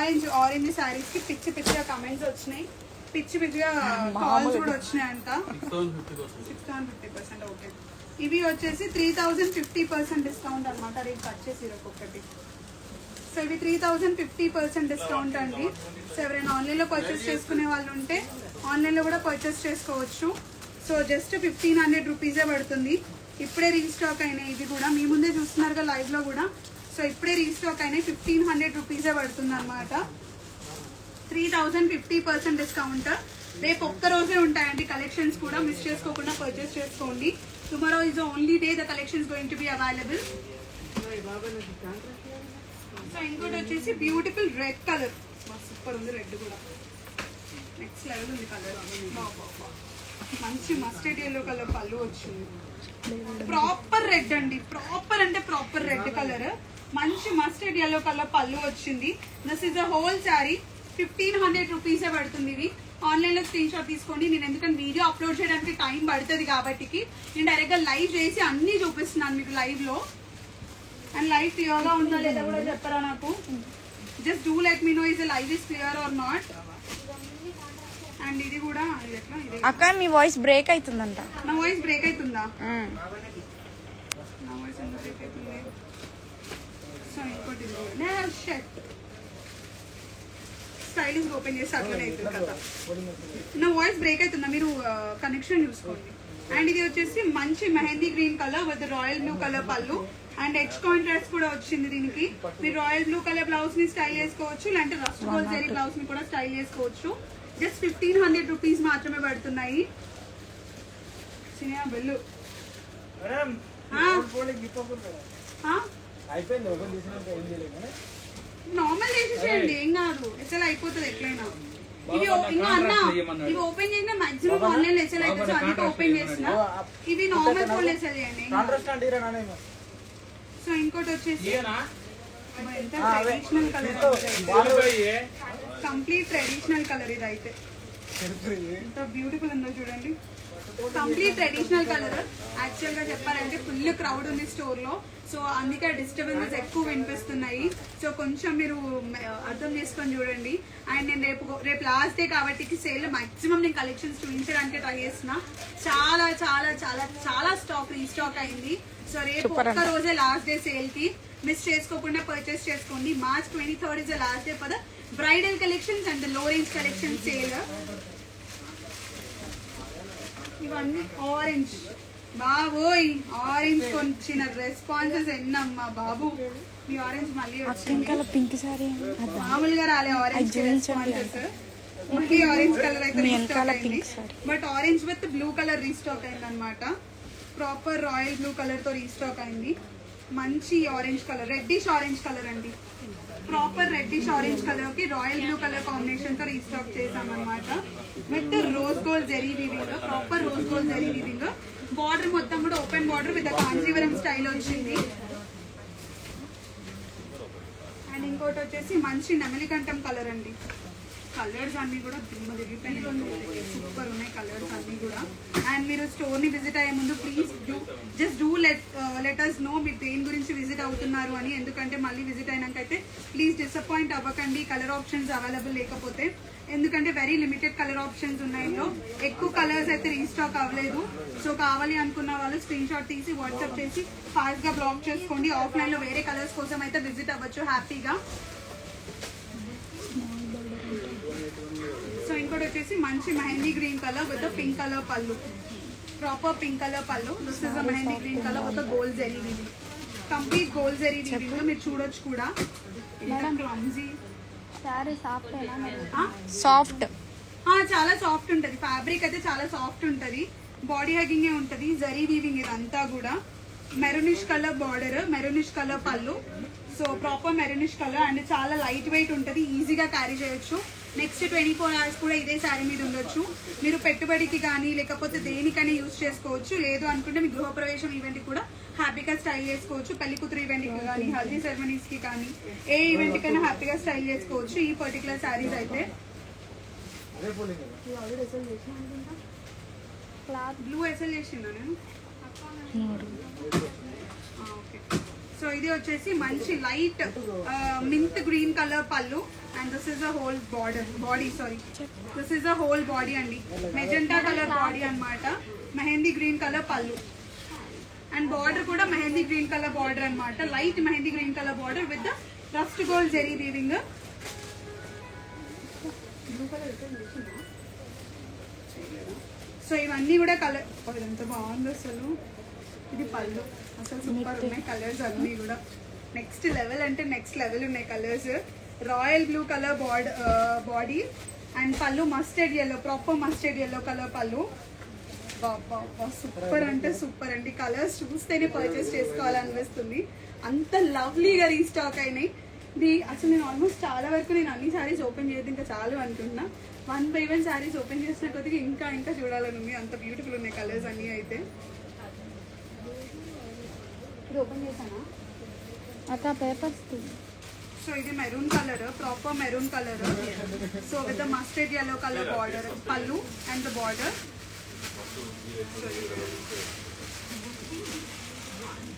ఆరెంజ్ శారీస్ కి పిచ్చి పిచ్చిగా కమెంట్స్ వచ్చినాయి, పిచ్చి పిచ్చిగా కాల్స్ కూడా వచ్చినాయంట. 650%. ఓకే, ఇవి వచ్చేసి 3050% డిస్కౌంట్ అనమాట. రేపు పర్చేస్ ఒక్కొక్కటి. సో ఇవి 3050% డిస్కౌంట్ అండి. సో ఎవరైనా ఆన్లైన్లో పర్చేస్ చేసుకునే వాళ్ళు ఉంటే ఆన్లైన్లో కూడా పర్చేస్ చేసుకోవచ్చు. సో జస్ట్ 1500 రూపీసే పడుతుంది. ఇప్పుడే రీస్టాక్ అయినాయి, ఇది కూడా మీ ముందే చూస్తున్నారుగా లైవ్లో కూడా. సో ఇప్పుడే రీస్టాక్ అయినాయి, 1500 రూపీసే పడుతుంది అనమాట. 3050% డిస్కౌంట్. రేపు ఒక్క రోజే ఉంటాయండి కలెక్షన్స్ కూడా, మిస్ చేసుకోకుండా పర్చేస్ చేసుకోండి. Tomorrow is the only day the collections going to be available. So ఇంకోటి వచ్చేసి బ్యూటిఫుల్ రెడ్ కలర్, సూపర్ ఉంది రెడ్ కూడా, నెక్స్ట్ లెవెల్ ఉంది కలర్. మంచి మస్టర్డ్ ఎల్లో కలర్ పళ్ళు వచ్చింది, ప్రాపర్ రెడ్ అండి, ప్రాపర్ అంటే ప్రాపర్ రెడ్ కలర్, మంచి మస్టర్డ్ ఎల్లో కలర్ పళ్ళు వచ్చింది. This is the whole sari, 1500 రూపీసే పడుతుంది. ఇవి ఆన్లైన్ లో స్క్రీన్ షాట్ తీసుకోండి. నేను ఎందుకంటే వీడియో అప్లోడ్ చేయడానికి టైం పడుతుంది కాబట్టి నేను డైరెక్ట్ గా లైవ్ చేసి అన్ని చూపిస్తున్నాను మీకు లైవ్ లో. అండ్ లైవ్ క్లియర్ గా ఉందా లేదా కూడా చెప్పరా నాకు. Just do let me know is live is clear or not. And ఇది కూడా ఎట్లా, అక్క మీ వాయిస్ బ్రేక్ అవుతుందంట. నా వాయిస్ బ్రేక్ అవుతుందా? నా వాయిస్ ఎందుకు బ్రేక్ అవుతుంది? సో ఇంకోటి షర్ట్ స్టైలింగ్ ఓపెన్ చేసి అట్లనే అవుతుంది కదా. నా వాయిస్ బ్రేక్ అవుతుందా? మీరు కనెక్షన్ చూసుకోండి. అండ్ ఇది వచ్చేసి మంచి mehndi green colour with royal blue colour పళ్ళు అండ్ ఎడ్జ్ కాంట్రాస్ట్ కూడా వచ్చింది దీనికి. మీరు రాయల్ బ్లూ కలర్ బ్లౌజ్ ని స్టైల్ చేసుకోవచ్చు, లేదంటే రస్ట్ గోల్డ్ జరీ బ్లౌజ్ ని కూడా స్టైల్ చేసుకోవచ్చు. జస్ట్ 1500 రూపీస్ మాత్రమే పడుతున్నాయి. బెల్లు నార్మల్ చేసేసేయండి, ఏం కాదు, ఎస్ఎల్ అయిపోతుంది ఎట్లయినా. ఇవి ఇంకా అన్న ఇవి ఓపెన్ చేసిన మాక్సిమం ఆన్లైన్ ఎస్ఎల్ అవుతుంది, అందుకే ఓపెన్ చేసిన. ఇవి నార్మల్ ఫోన్ ఎస్ఎల్ చేయండి. సో ఇంకోటి వచ్చేసి ఎంత traditional colour, complete traditional colour. ఇది అయితే ఎంత బ్యూటిఫుల్ ఉందో చూడండి, కంప్లీట్ ట్రెడిషనల్ కలర్. యాక్చువల్ గా చెప్పాలంటే ఫుల్ క్రౌడ్ ఉంది స్టోర్ లో, సో అందుకే డిస్టర్బెన్సెస్ ఎక్కువ వినిపిస్తున్నాయి. సో కొంచెం మీరు అర్థం చేసుకొని చూడండి. అండ్ నేను రేపు లాస్ట్ డే కాబట్టి సేల్ మాక్సిమం నేను కలెక్షన్స్ చూపించడానికి ట్రై చేస్తున్నా. చాలా చాలా చాలా చాలా స్టాక్ రీస్టాక్ అయింది. సో రేపు ఒక్క రోజే లాస్ట్ డే సేల్ కి, మిస్ చేసుకోకుండా పర్చేస్ చేసుకోండి. March 23rd is the last day for the bridal collections and లో రేంజ్ కలెక్షన్ సేల్. ఇవన్నీ ఆరెంజ్ బాబోయ్, ఆరెంజ్ కొంచిన రెస్పాన్సెస్ ఎన్నమ్మా బాబు. మీ ఆరెంజ్ మళ్ళీ వచ్చింది, పింక్ సారీ మామూలుగా రాలే ఆరెంజ్ రెస్పాన్సెస్. మళ్ళీ ఆరెంజ్ కలర్ అయితే రీస్టాక్ అయింది, but orange with blue colour restock అయింది అనమాట. ప్రాపర్ రాయల్ బ్లూ కలర్ తో రీస్టాక్ అయింది. మంచి orange colour, reddish orange colour అండి, ప్రాపర్ రెడ్డిష్ ఆరెంజ్ కలర్ కి రాయల్ బ్లూ కలర్ కాంబినేషన్ తో రీస్టాక్ చేసాం అనమాట. With rose gold zari weaving, proper rose gold zari weaving. Border మొత్తం కూడా open border with Kanjeevaram style వచ్చింది. అండ్ ఇంకోటి వచ్చేసి మంచి నెమలికంఠం కలర్ అండి. కలర్స్ అన్ని కూడా సూపర్ ఉన్నాయి కలర్స్ అన్ని కూడా. అండ్ మీరు స్టోర్ ని విజిట్ అయ్యే ముందు please just do let us know మీరు దేని గురించి విజిట్ అవుతున్నారు అని. ఎందుకంటే మళ్ళీ విజిట్ అయినాకైతే ప్లీజ్ డిసప్పాయింట్ అవ్వకండి కలర్ ఆప్షన్స్ అవైలబుల్ లేకపోతే. ఎందుకంటే వెరీ లిమిటెడ్ కలర్ ఆప్షన్స్ ఉన్నాయి. ఇందులో ఎక్కువ కలర్స్ అయితే రీస్టాక్ అవ్వలేదు. సో కావాలి అనుకున్న వాళ్ళు స్క్రీన్ షాట్ తీసి వాట్సాప్ చేసి ఫాస్ట్ గా బ్లాక్ చేసుకోండి. ఆఫ్లైన్ లో వేరే కలర్స్ కోసం అయితే విజిట్ అవ్వచ్చు హ్యాపీగా. సో ఇంకోటి వచ్చేసి మంచి mehndi green colour with pink colour పళ్ళు, ప్రాపర్ పింక్ కలర్ పళ్ళు. This is mehndi green colour with gold zari weaving, complete gold zari weaving లో మీరు చూడొచ్చు కూడా. క్లమ్జీ సాఫ్ట్, చాలా సాఫ్ట్ ఉంటది. ఫ్యాబ్రిక్ అయితే చాలా సాఫ్ట్ ఉంటది. బాడీ హగింగ్ ఉంటది. జరీ వీవింగ్ ఇదంతా కూడా. Maroonish colour border, maroonish colour పళ్ళు. So proper maroonish colour and చాలా లైట్ వెయిట్ ఉంటది. ఈజీగా క్యారీ చేయొచ్చు. నెక్స్ట్ 24 hours కూడా ఇదే శారీ మీద ఉండొచ్చు. మీరు పెట్టుబడికి కానీ లేకపోతే దేనికైనా యూజ్ చేసుకోవచ్చు. లేదు అనుకుంటే మీ గృహప్రవేశం ఈవెంట్ కూడా హ్యాపీగా స్టైల్ చేసుకోవచ్చు. పెళ్లి కూతురు ఈవెంట్ కి కానీ హల్దీ సెరమనీస్ కి కానీ ఏ ఈవెంట్ కైనా హ్యాపీగా స్టైల్ చేసుకోవచ్చు ఈ పర్టికులర్ శారీస్ అయితే. బ్లూ ఎస్ఎల్ చేసిందా నేను? ఓకే. సో ఇది వచ్చేసి మంచి లైట్ మింట్ గ్రీన్ కలర్ పళ్ళు and this is a whole body this is a whole body అండి. మెజెంటా కలర్ బాడీ అన్నమాట. మెహందీ గ్రీన్ కలర్ పళ్ళు అండ్ బార్డర్ కూడా మెహందీ గ్రీన్ కలర్ బార్డర్ అన్నమాట. Light mehndi green colour border with rust gold zari weaving. So ఇవన్నీ కూడా కలర్ ఎంత బాగుంది అసలు. ఇది పళ్ళు అసలు సూపర్ ఉన్నాయి కలర్స్ అన్ని కూడా. నెక్స్ట్ లెవెల్ అంటే నెక్స్ట్ లెవెల్ ఉన్నాయి colours. Royal blue colour body and pallu mustard yellow, proper mustard yellow colour pallu. Super అంటే సూపర్ అండి. కలర్స్ చూస్తేనే పర్చేస్ చేసుకోవాలనిపిస్తుంది. అంత లవ్లీగా రీస్టాక్ అయినాయి. అసలు నేను ఆల్మోస్ట్ చాలా వరకు నేను అన్ని శారీస్ ఓపెన్ చేయదు ఇంకా చాలు అనుకుంటున్నా. 1 by 1 శారీస్ ఓపెన్ చేసిన కొద్దిగా ఇంకా ఇంకా చూడాలని ఉంది. అంత బ్యూటిఫుల్ ఉన్నాయి కలర్స్ అన్ని అయితే. ఇది ఓపెన్ చేశానా అక్క పేపర్స్. సో ఇది maroon colour, proper maroon colour. So with mustard yellow colour border పళ్ళు అండ్ ద బార్డర్.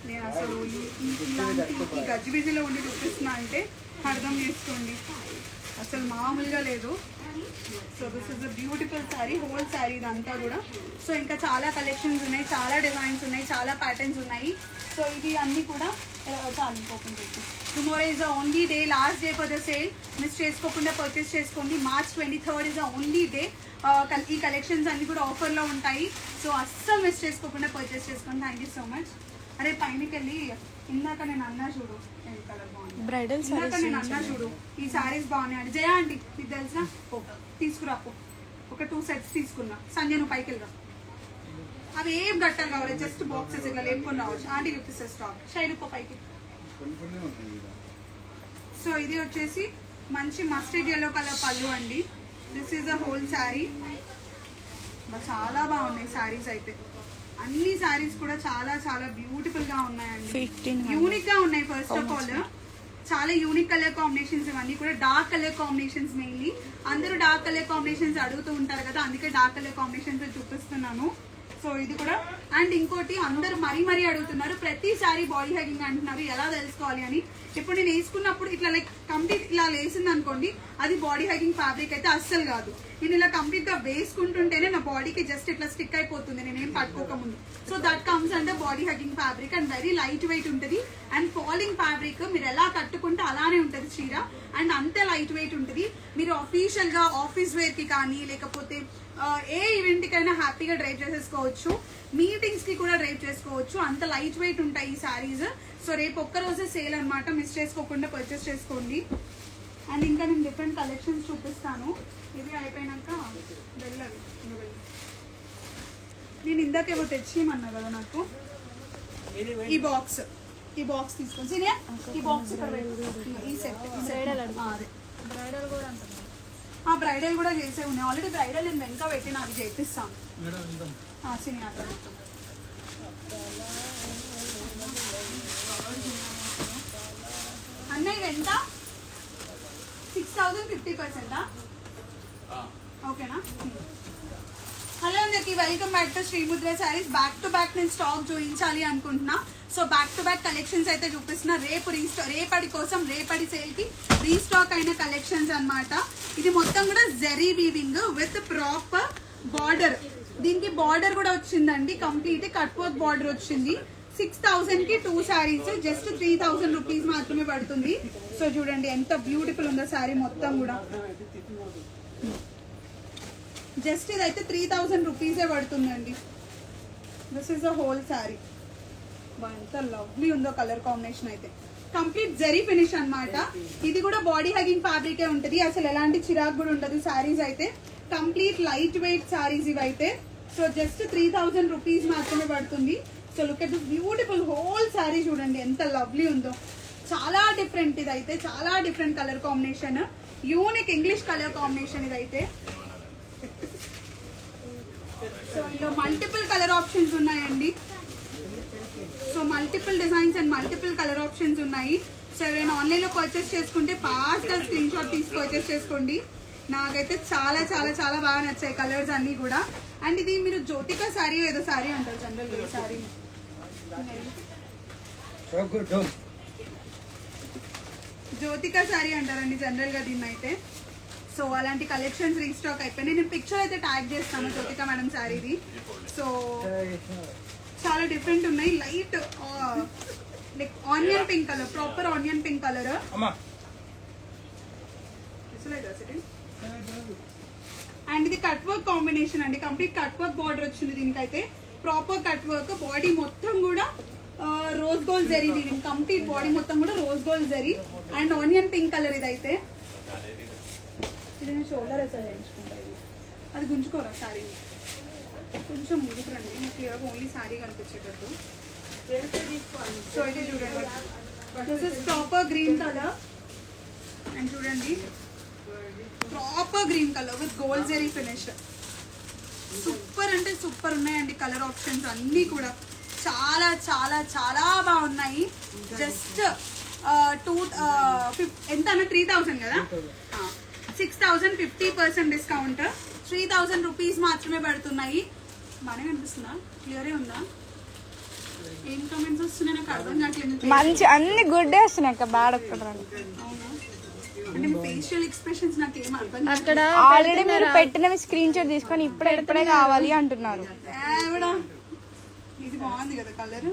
నేను అసలు ఇలాంటి ఈ గజిబిజిలో ఉండి చూపిస్తున్నా అంటే అర్థం చేసుకోండి, అసలు మామూలుగా లేదు. So this is a beautiful sari, whole sari ఇదంతా కూడా. సో ఇంకా చాలా కలెక్షన్స్ ఉన్నాయి, చాలా డిజైన్స్ ఉన్నాయి, చాలా ప్యాటర్న్స్ ఉన్నాయి. సో ఇది అన్ని కూడా చాలు ఓపెన్ చేసి. Tomorrow is the only day, last day for the sale. Miss చేసుకోకుండా పర్చేస్ చేసుకోండి. March 23rd is the only day. ఈ కలెక్షన్స్ అన్ని కూడా ఆఫర్లో ఉంటాయి. సో అస్సలు మిస్ చేసుకోకుండా పర్చేస్ చేసుకోండి. Thank you so much. అరే పైనకి వెళ్ళి ఇందాక నేను అన్నా చూడు కలర్ బాగుంది, బ్రైడల్ ఇందాక నేను అన్నా చూడు ఈ శారీస్ బాగున్నాయి. జయ ఆంటీ నీకు తెలిసిన తీసుకురాపో, ఒక 2 sets తీసుకున్నా. సంజయ్ నువ్వు పైకి వెళ్ళరా. అవి ఏం గట్టలు కావాలి, జస్ట్ బాక్సెస్ ఇట్లా లేపుకొని రావచ్చు. ఆంటీ చూపిస్తే స్టాక్ శైలుకో పైకి. సో ఇది వచ్చేసి మంచి మస్టర్డ్ ఎల్లో కలర్ పళ్ళు అండి. This is a whole sari. చాలా బాగున్నాయి శారీస్ అయితే. అన్ని శారీస్ కూడా చాలా చాలా బ్యూటిఫుల్ గా ఉన్నాయండి, యూనిక్ గా ఉన్నాయి. ఫస్ట్ ఆఫ్ ఆల్ చాలా యూనిక్ కలర్ కాంబినేషన్స్. ఇవన్నీ కూడా డార్క్ కలర్ కాంబినేషన్స్. మెయిన్లీ అందరూ డార్క్ కలర్ కాంబినేషన్స్ అడుగుతూ ఉంటారు కదా, అందుకే డార్క్ కలర్ కాంబినేషన్స్ చూపిస్తున్నాను. సో ఇది కూడా. అండ్ ఇంకోటి అందరు మరీ అడుగుతున్నారు, ప్రతిసారి బాడీ హగింగ్ అంటున్నారు, ఎలా తెలుసుకోవాలి అని. ఇప్పుడు నేను వేసుకున్నప్పుడు ఇట్లా లైక్ కంప్లీట్ ఇలా వేసింది అనుకోండి, అది బాడీ హగింగ్ ఫ్యాబ్రిక్ అయితే అస్సలు కాదు. నేను ఇలా కంప్లీట్ గా వేసుకుంటుంటేనే నా బాడీకి జస్ట్ ఇట్లా స్టిక్ అయిపోతుంది నేనేం పట్టుకోకముందు. So that comes under body hugging fabric and very light weight ఉంటుంది. అండ్ ఫాలింగ్ ఫ్యాబ్రిక్, మీరు ఎలా కట్టుకుంటే అలానే ఉంటుంది చీర. అండ్ అంతే లైట్ వెయిట్ ఉంటుంది. మీరు అఫీషియల్ గా ఆఫీస్ వేర్ కి కానీ లేకపోతే ఏ ఈవెంట్ కైనా హ్యాపీగా డ్రైవ్ చేసేసుకోవచ్చు. మీటింగ్స్ కి కూడా డ్రైవ్ చేసుకోవచ్చు. అంత లైట్ వెయిట్ ఉంటాయి ఈ శారీస్. సో రేపు ఒక్కరోజే సేల్ అనమాట, మిస్ చేసుకోకుండా పర్చేస్ చేసుకోండి. అండ్ ఇంకా నేను డిఫరెంట్ కలెక్షన్స్ చూపిస్తాను. ఇది అయిపోయినాక వెళ్ళాలి. నేను ఇందాకేమో తెచ్చిమన్నా కదా నాకు ఈ బాక్స్ తీసుకొని సీనియర్ ఈ బాక్స్ ఈ సెట్ అదే బ్రైడల్ కూడా చేసే ఉన్నాయి ఆల్రెడీ. బ్రైడల్ నేను వెనక పెట్టిన అది చేపిస్తాను సీనియర్. అన్నయ్య ఎంత 6,000 50%? ఓకేనా. హలో అందరికి welcome back to Srimudra saris. Back to back నేను స్టాక్ చూపించాలి అనుకుంటున్నా. So back to back collections అయితే చూపిస్తున్నా. రేపటి కోసం రేపటి సేల్ కి రీస్టాక్ అయిన కలెక్షన్స్ అన్నమాట. ఇది మొత్తం కూడా zari weaving with proper border. దీనికి బార్డర్ కూడా వచ్చిందండి, కంప్లీట్ కట్ వర్క్ బార్డర్ వచ్చింది. 6000 కి 2 సారీస్, జస్ట్ 3000 రూపీస్ మాత్రమే పడుతుంది. సో చూడండి ఎంత బ్యూటిఫుల్ ఉందో సారీ మొత్తం కూడా. జస్ట్ ఇదైతే 3000 రూపీసే పడుతుందండి. This is the whole sorry. ఎంత లవ్లీ ఉందో కలర్ కాంబినేషన్ అయితే. కంప్లీట్ జరీ ఫినిష్ అన్నమాట. ఇది కూడా బాడీ హగింగ్ ఫ్యాబ్రికే ఉంటది, అసలు ఎలాంటి చిరాకు కూడా ఉండదు. సారీస్ అయితే కంప్లీట్ లైట్ వెయిట్ సారీస్ ఇవైతే. సో జస్ట్ 3000 రూపీస్ మాత్రమే పడుతుంది. So look at this beautiful whole sorry చూడండి ఎంత లవ్లీ ఉందో. చాలా డిఫరెంట్, ఇదైతే చాలా different colour combination, unique English colour combination ఇదైతే. సో ఇందులో మల్టిపుల్ కలర్ ఆప్షన్స్ ఉన్నాయండి. So multiple designs and multiple colour options ఉన్నాయి. సో ఎవరైనా ఆన్లైన్ లో పర్చేస్ చేసుకుంటే ఫాస్ట్ గా స్క్రీన్ షాట్ తీసి పర్చేస్ చేసుకోండి. నాకైతే చాలా చాలా చాలా బాగా నచ్చాయి కలర్స్ అన్ని కూడా. అండ్ ఇది మీరు జ్యోతిక సారీ ఏదో సారీ అంటారు జనరల్ గా, సారీ జ్యోతిక సారీ అంటారండి జనరల్ గా దీన్ని అయితే. సో అలాంటి కలెక్షన్స్ రీస్టాక్ అయిపోయినాయి. నేను పిక్చర్ అయితే ట్యాగ్ చేస్తాను జ్యోతిక మేడం సారీది. సో చాలా డిఫరెంట్ ఉన్నాయి. Light like onion pink colour, proper onion pink colour. And ఇది కట్ వర్క్ కాంబినేషన్ అండి, కంప్లీట్ కట్ వర్క్ బార్డర్ వచ్చింది దీనికైతే. ప్రాపర్ కట్ వర్క్, బాడీ మొత్తం కూడా rose gold zari weaving, complete body మొత్తం కూడా rose gold zari and onion pink colour ఇదైతే. ఇది నేను షోల్డర్ అసలు వేయించుకుంటాను, అది గుంజుకోరా సారీ కొంచెం ముందుకు రండి, మీకు క్లియర్గా ఓన్లీ సారీ కనిపించేటట్టు. సో ఇది చూడండి, this is proper green colour. And చూడండి proper green colour with gold zari finish. Super అంటే సూపర్ ఉన్నాయండి కలర్ ఆప్షన్స్ అన్నీ కూడా. చాలా చాలా చాలా బాగున్నాయి. జస్ట్ ఎంత అన్న 3000 కదా, 6000 50% డిస్కౌంట్, 3000 రూపీస్ మాత్రమే పడుతున్నాయి. బాగానే కనిపిస్తుందా, క్లియరే ఉందా? ఏం కామెంట్స్ వస్తున్నాయి నాకు అర్థం కావట్లేదు. మంచి అన్ని గుడ్ వస్తున్నాయి అక్క, బ్యాడ్ ఒక్కటి రాదు. అవునా, అంటే ఫేషియల్ ఎక్స్ప్రెషన్స్ నాకు ఏం అర్థం అక్కడ ఆల్రెడీ మీరు పెట్టినవి స్క్రీన్ షాట్ తీసుకొని ఇప్పుడే కావాలి అంటున్నారు. ఇది బాగుంది కదా కలర్,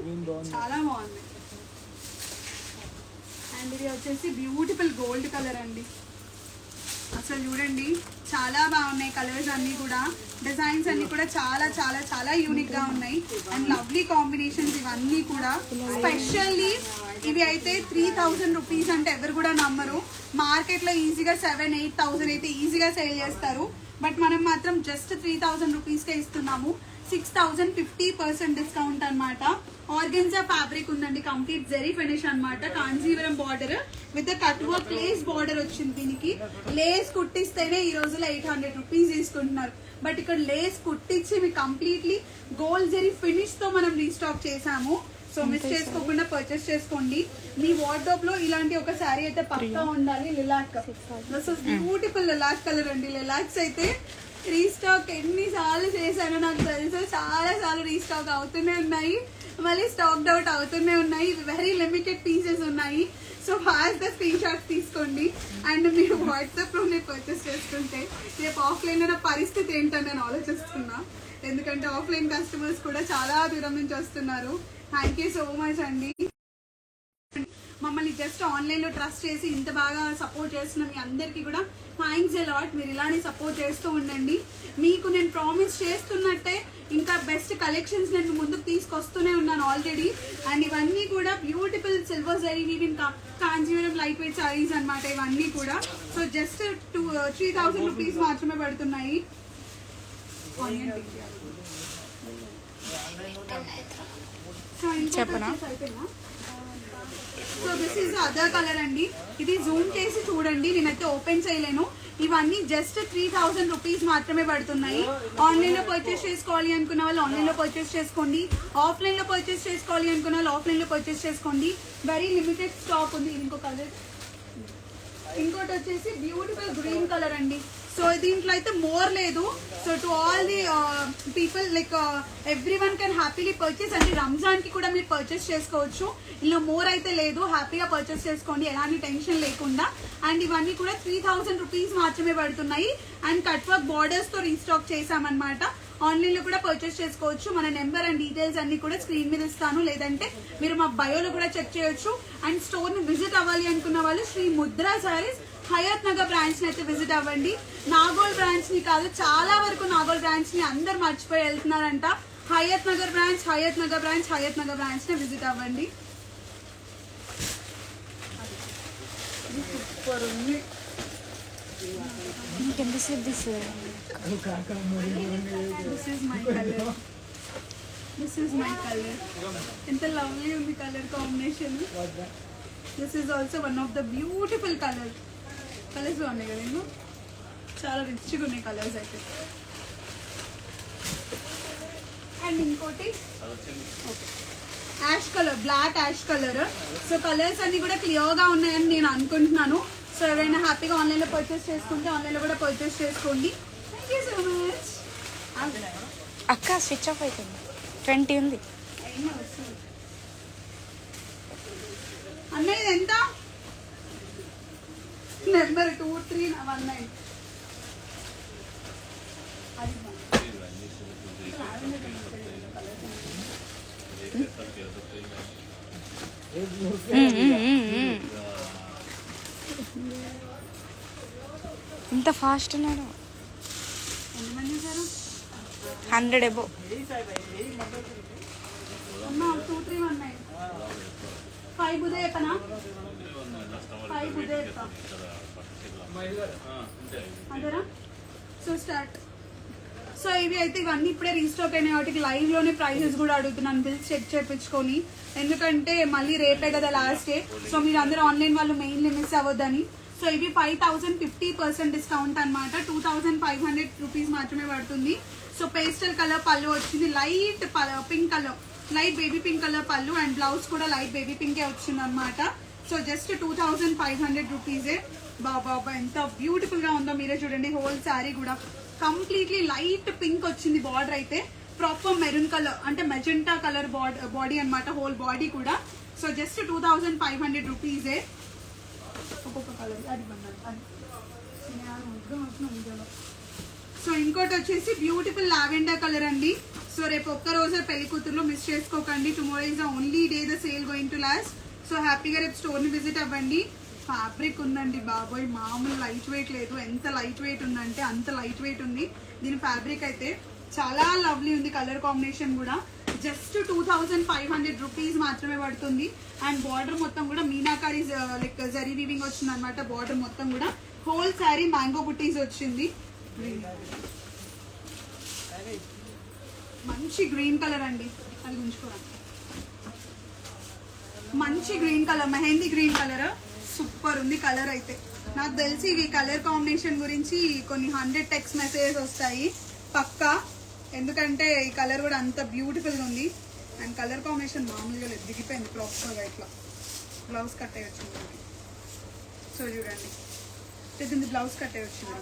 చాలా బాగుంది. అండ్ ఇది వచ్చేసి బ్యూటిఫుల్ గోల్డ్ కలర్ అండి. అసలు చూడండి చాలా బాగున్నాయి కలర్స్ అన్ని కూడా, డిజైన్స్ అన్ని కూడా చాలా చాలా చాలా యూనిక్ గా ఉన్నాయి. అండ్ లవ్లీ కాంబినేషన్స్ ఇవన్నీ కూడా. స్పెషల్లీ ఇవి అయితే 3000 రూపీస్ అంటే ఎవరు కూడా నమ్మరు. మార్కెట్ లో ఈజీగా 7-8,000 అయితే ఈజీగా సేల్ చేస్తారు. బట్ మనం మాత్రం జస్ట్ 3000 రూపీస్ కే ఇస్తున్నాము. 6000 50% డిస్కౌంట్ అన్నమాట. ఆర్గెన్జా ఫ్యాబ్రిక్ ఉందండి, కంప్లీట్ జెరీ ఫినిష్ అన్నమాట. Kanjeevaram border with cut work lace border వచ్చింది. దీనికి లేస్ కుట్టిస్తేనే ఈ రోజులో 800 రూపీస్ తీసుకుంటున్నారు. బట్ ఇక్కడ లేస్ కుట్టించి మీకు కంప్లీట్లీ గోల్డ్ జెరీ ఫినిష్ తో మనం రీస్టాక్ చేసాము. సో మిస్ చేసుకోకుండా పర్చేస్ చేసుకోండి. మీ వార్డ్రోబ్ లో ఇలాంటి ఒక శారీ అయితే పక్కా ఉండాలి. Lilac, this is beautiful lilac colour అండి. లిలాక్స్ అయితే రీస్టాక్ ఎన్నిసార్లు చేశానో నాకు తెలుసు, చాలా సార్లు రీస్టాక్ అవుతూనే ఉన్నాయి, మళ్ళీ స్టాక్ అవుట్ అవుతూనే ఉన్నాయి. వెరీ లిమిటెడ్ పీసెస్ ఉన్నాయి. సో ఫాస్ట్ గా స్క్రీన్ షాట్స్ తీసుకోండి. అండ్ మీరు వాట్సాప్ లోనే పర్చేస్ చేసుకుంటే రేపు ఆఫ్లైన్ లో పరిస్థితి ఏంటని నేను ఆలోచిస్తున్నా. ఎందుకంటే ఆఫ్లైన్ కస్టమర్స్ కూడా చాలా దూరం నుంచి వస్తున్నారు. థ్యాంక్ యూ సో మచ్ అండి. మమ్మల్ని జస్ట్ ఆన్లైన్ లో ట్రస్ట్ చేసి ఇంత బాగా సపోర్ట్ చేస్తున్న మీ అందరికీ కూడా థ్యాంక్స్ ఎ లాట్. మీరు ఇలానే సపోర్ట్ చేస్తూ ఉండండి. మీకు నేను ప్రామిస్ చేస్తున్నట్టే ఇంకా బెస్ట్ కలెక్షన్స్ నేను ముందుకు తీసుకొస్తూనే ఉన్నాను ఆల్రెడీ. అండ్ ఇవన్నీ కూడా beautiful silver zari weaving Kanjeevaram light weight saris అన్నమాట ఇవన్నీ కూడా. సో జస్ట్ 3000 రూపీస్ మాత్రమే పడుతున్నాయి. చెప్పనా? So this is other colour అండి. ఇది జూమ్ చేసి చూడండి, నేనైతే ఓపెన్ చేయలేను. ఇవన్నీ జస్ట్ 3000 రూపీస్ మాత్రమే పడుతున్నాయి. ఆన్లైన్ లో పర్చేస్ చేసుకోవాలి అనుకున్న వాళ్ళు ఆన్లైన్ లో పర్చేస్ చేసుకోండి. ఆఫ్లైన్ లో పర్చేస్ చేసుకోవాలి అనుకున్న వాళ్ళు ఆఫ్లైన్ లో పర్చేస్ చేసుకోండి. వెరీ లిమిటెడ్ స్టాక్ ఉంది. ఇంకో కలర్, ఇంకోటి వచ్చేసి బ్యూటిఫుల్ గ్రీన్ కలర్ అండి. సో దీంట్లో అయితే మోర్ లేదు. So to all the people like every one can happily purchase. అంటే రంజాన్ కి కూడా మీరు పర్చేస్ చేసుకోవచ్చు. ఇందులో మోర్ అయితే లేదు, హ్యాపీగా పర్చేస్ చేసుకోండి ఎలాంటి టెన్షన్ లేకుండా. అండ్ ఇవన్నీ కూడా 3000 రూపీస్ మాత్రమే పడుతున్నాయి. అండ్ కట్ వర్క్ బార్డర్స్ తో రీస్టాక్ చేసామన్నమాట. ఆన్లైన్ లో కూడా పర్చేస్ చేసుకోవచ్చు. మన నెంబర్ అండ్ డీటెయిల్స్ అన్ని కూడా స్క్రీన్ మీద ఇస్తాను, లేదంటే మీరు మా బయోలో కూడా చెక్ చేయొచ్చు. అండ్ స్టోర్ ని విజిట్ అవ్వాలి అనుకున్న వాళ్ళు శ్రీ ముద్రా సారీస్ హయత్ నగర్ బ్రాంచ్ ని అయితే విజిట్ అవ్వండి. నాగోల్ బ్రాంచ్ ని కాదు, చాలా వరకు నాగోల్ బ్రాంచ్ ని అందరు మర్చిపోయి వెళ్తున్నారంట. Hayath Nagar branch, Hayath Nagar branch, Hayath Nagar branch ని విజిట్ అవ్వండి. సూపర్ ఉంది. This is my colour, this is my colour. ఎంత లవ్లీ ఉంది colour combination. This is also one of the beautiful colours ఉన్నాయి కదా, నేను చాలా రిచ్గా ఉన్నాయి కలర్స్ అయితే. అండ్ ఇంకోటి ash colour, black ash colour. So colours అన్ని కూడా క్లియర్ గా ఉన్నాయని నేను అనుకుంటున్నాను. సో ఎవరైనా హ్యాపీగా ఆన్లైన్ లో పర్చేస్ చేసుకుంటే ఆన్లైన్ లో కూడా పర్చేస్ చేసుకోండి. Thank you so much. అక్క స్విచ్ ఆఫ్ అవుతుంది, 20 ఉంది. అన్నయ్య ఎంత? నెంబర్ 2319. ఇంత ఫాస్ట్ ఉన్నాడు. ఎంతమంది చేశారు? 100 ఎబో. అమ్మా 2319. 5 బుదే చెప్పనా? 5 బుదే చెప్పా అదరా. So start. సో ఇవి అయితే ఇవన్నీ ఇప్పుడే రీస్టాక్ అయినాయి వాటికి లైవ్ లోనే ప్రైజెస్ కూడా అడుగుతున్నాను, బిల్స్ చెక్ చేయించుకొని. ఎందుకంటే మళ్ళీ రేపే కదా లాస్ట్ డే. సో మీరు అందరూ ఆన్లైన్ వాళ్ళు మెయిన్లీ మిస్ అవ్వద్దని. సో ఇవి 5000 50% డిస్కౌంట్ అనమాట. 2500 రూపీస్ మాత్రమే పడుతుంది. సో పేస్టల్ కలర్ పళ్ళు వచ్చింది, light pink colour, light baby pink colour పళ్ళు. అండ్ బ్లౌజ్ కూడా లైట్ బేబీ పింకే వచ్చింది అనమాట. సో జస్ట్ 2500 రూపీసే. బాబా ఎంత బ్యూటిఫుల్ గా ఉందో మీరే చూడండి. హోల్ శారీ కూడా కంప్లీట్లీ లైట్ పింక్ వచ్చింది. బార్డర్ అయితే ప్రాపర్ మెరూన్ కలర్, అంటే మెజెంటా కలర్ బాడీ అనమాట, హోల్ బాడీ కూడా. సో జస్ట్ 2500 రూపీసే. ఒక్కొక్క కలర్ అది సో ఇంకోటి వచ్చేసి బ్యూటిఫుల్ లావెండర్ కలర్ అండి. సో రేపు ఒక్క రోజే పెళ్లి కూతురులో మిస్ చేసుకోకండి. Tomorrow is the only day the sale going to last. So హ్యాపీగా రేపు స్టోర్ ని విజిట్ అవ్వండి. ఫ్యాబ్రిక్ ఉందండి బాబోయ్, మామూలు లైట్ వెయిట్ లేదు. ఎంత లైట్ వెయిట్ ఉందంటే అంత లైట్ వెయిట్ ఉంది. దీని ఫ్యాబ్రిక్ అయితే చాలా లవ్లీ ఉంది. కలర్ కాంబినేషన్ కూడా జస్ట్ 2500 రూపీస్ మాత్రమే పడుతుంది. అండ్ బార్డర్ మొత్తం కూడా మీనాకారి లైక్ జరీ వీవింగ్ వచ్చింది అనమాట. బార్డర్ మొత్తం కూడా హోల్ శారీ మ్యాంగో బుట్టీస్ వచ్చింది. మంచి గ్రీన్ కలర్ అండి, అది ఉంచుకోరా. మంచి green colour, mehndi green colour. Super ఉంది కలర్ అయితే. నాకు తెలిసి ఈ కలర్ కాంబినేషన్ గురించి కొన్ని 100 టెక్స్ట్ మెసేజెస్ వస్తాయి పక్కా. ఎందుకంటే ఈ కలర్ కూడా అంత బ్యూటిఫుల్ గా ఉంది. అండ్ కలర్ కాంబినేషన్ మామూలుగా లేదు, దిగిపోయింది ప్రాపర్గా. ఇట్లా బ్లౌజ్ కట్టే వచ్చింది. సో చూడండి, ఇది బ్లౌజ్ కట్టే వచ్చింది.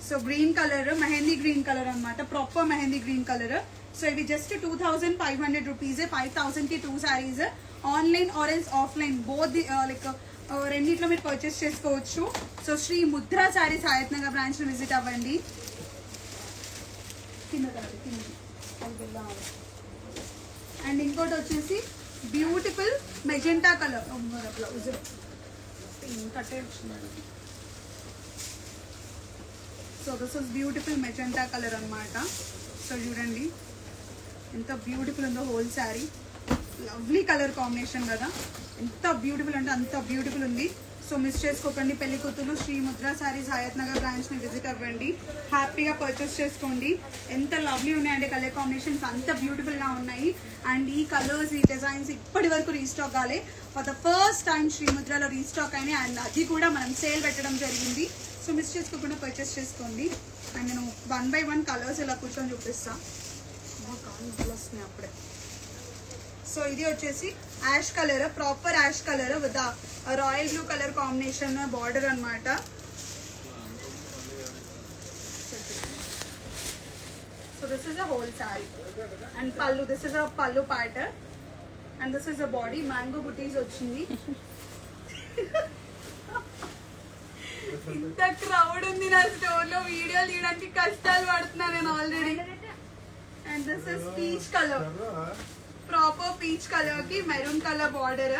So green colour, mehndi green colour అనమాట, proper mehndi green colour. So ఇవి జస్ట్ 2500 రూపీస్. 5000 కి 2 saris. Online or else offline both like రెండిట్లో మీరు పర్చేస్ చేసుకోవచ్చు. సో శ్రీ ముద్రా సారీస్ హయత్ నగర్ బ్రాంచ్ ని విజిట్ అవ్వండి. అండ్ ఇంకోటి వచ్చేసి బ్యూటిఫుల్ మెజెంటా కలర్ బ్లౌజ్ కట్టే వచ్చింది. So this is beautiful magenta colour అనమాట. సో చూడండి ఎంత బ్యూటిఫుల్ ఉందో whole sari. Lovely colour combination కదా, ఎంత బ్యూటిఫుల్ అంటే అంత బ్యూటిఫుల్ ఉంది. సో మిస్ చేసుకోకండి. పెళ్లి కూతురు శ్రీ ముద్రా సారీస్ హయత్ నగర్ బ్రాంచ్ ని విజిట్ అవ్వండి. హ్యాపీగా పర్చేస్ చేసుకోండి. ఎంత లవ్లీ ఉన్నాయండి కలర్ కాంబినేషన్స్, అంత బ్యూటిఫుల్ గా ఉన్నాయి. అండ్ ఈ కలర్స్, ఈ డిజైన్స్ ఇప్పటి వరకు రీస్టాక్ కాలే. For the first time Sri ముద్రాలో రీస్టాక్ అయినాయి. అండ్ అది కూడా మనం సేల్ పెట్టడం జరిగింది. సో మిస్ చేసుకోకుండా పర్చేస్ చేసుకోండి. అండ్ నేను 1 by 1 కలర్స్ ఇలా కూర్చొని చూపిస్తాను. వస్తున్నాయి అప్పుడే. సో ఇది వచ్చేసి ash colour, proper ash colour with royal blue colour combination border అనమాట. So this is a whole sari. And pallu, this is a pallu pattern. And this is a body mango butis వచ్చింది. ఇంత క్రౌడ్ ఉంది నా స్టోర్ లో, వీడియోలు తీయడానికి కష్టాలు పడుతున్నా నేను already. And this is peach colour, proper peach colour కి మెరూన్ కలర్ బార్డర్.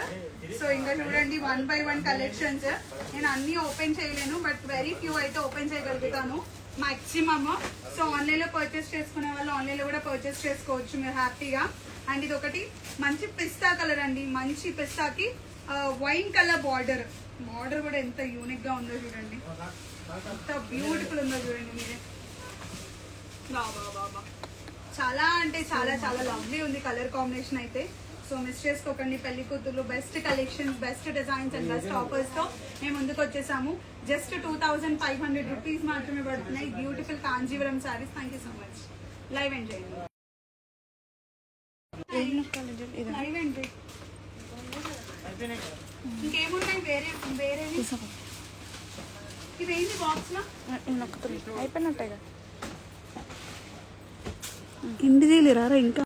సో ఇంకా చూడండి 1 by 1 కలెక్షన్స్. నేను అన్ని ఓపెన్ చేయలేను, బట్ వెరీ ఫ్యూ అయితే ఓపెన్ చేయగలుగుతాను మాక్సిమమ్. సో ఆన్లైన్ లో పర్చేస్ చేసుకునే వాళ్ళు ఆన్లైన్ లో కూడా పర్చేస్ చేసుకోవచ్చు మీరు హ్యాపీగా. అండ్ ఇది ఒకటి మంచి పిస్తా కలర్ అండి, మంచి పిస్తాకి వైన్ కలర్ బార్డర్. బార్డర్ కూడా ఎంత యూనిక్ గా ఉందో చూడండి, ఎంత బ్యూటిఫుల్ ఉందో చూడండి మీరే. బాబా చాలా అంటే చాలా చాలా లవ్లీ ఉంది కలర్ కాంబినేషన్ అయితే. సో మిస్ చేసుకోకండి, పెళ్లి కూతుర్లు best collections, best designs and best offers తో మేము ముందుకు వచ్చేసాము. జస్ట్ 2500 రూపీస్ మాత్రమే పడుతున్నాయి beautiful Kanjeevaram saris. Thank you so much. Live enjoy, live enjoy. ఇంకేమున్నాయి వేరే వేరేవి? ఇవేంటి బాక్స్ లో అయిపోయినట్టేగా కింది తీయలేరా ఇంకా?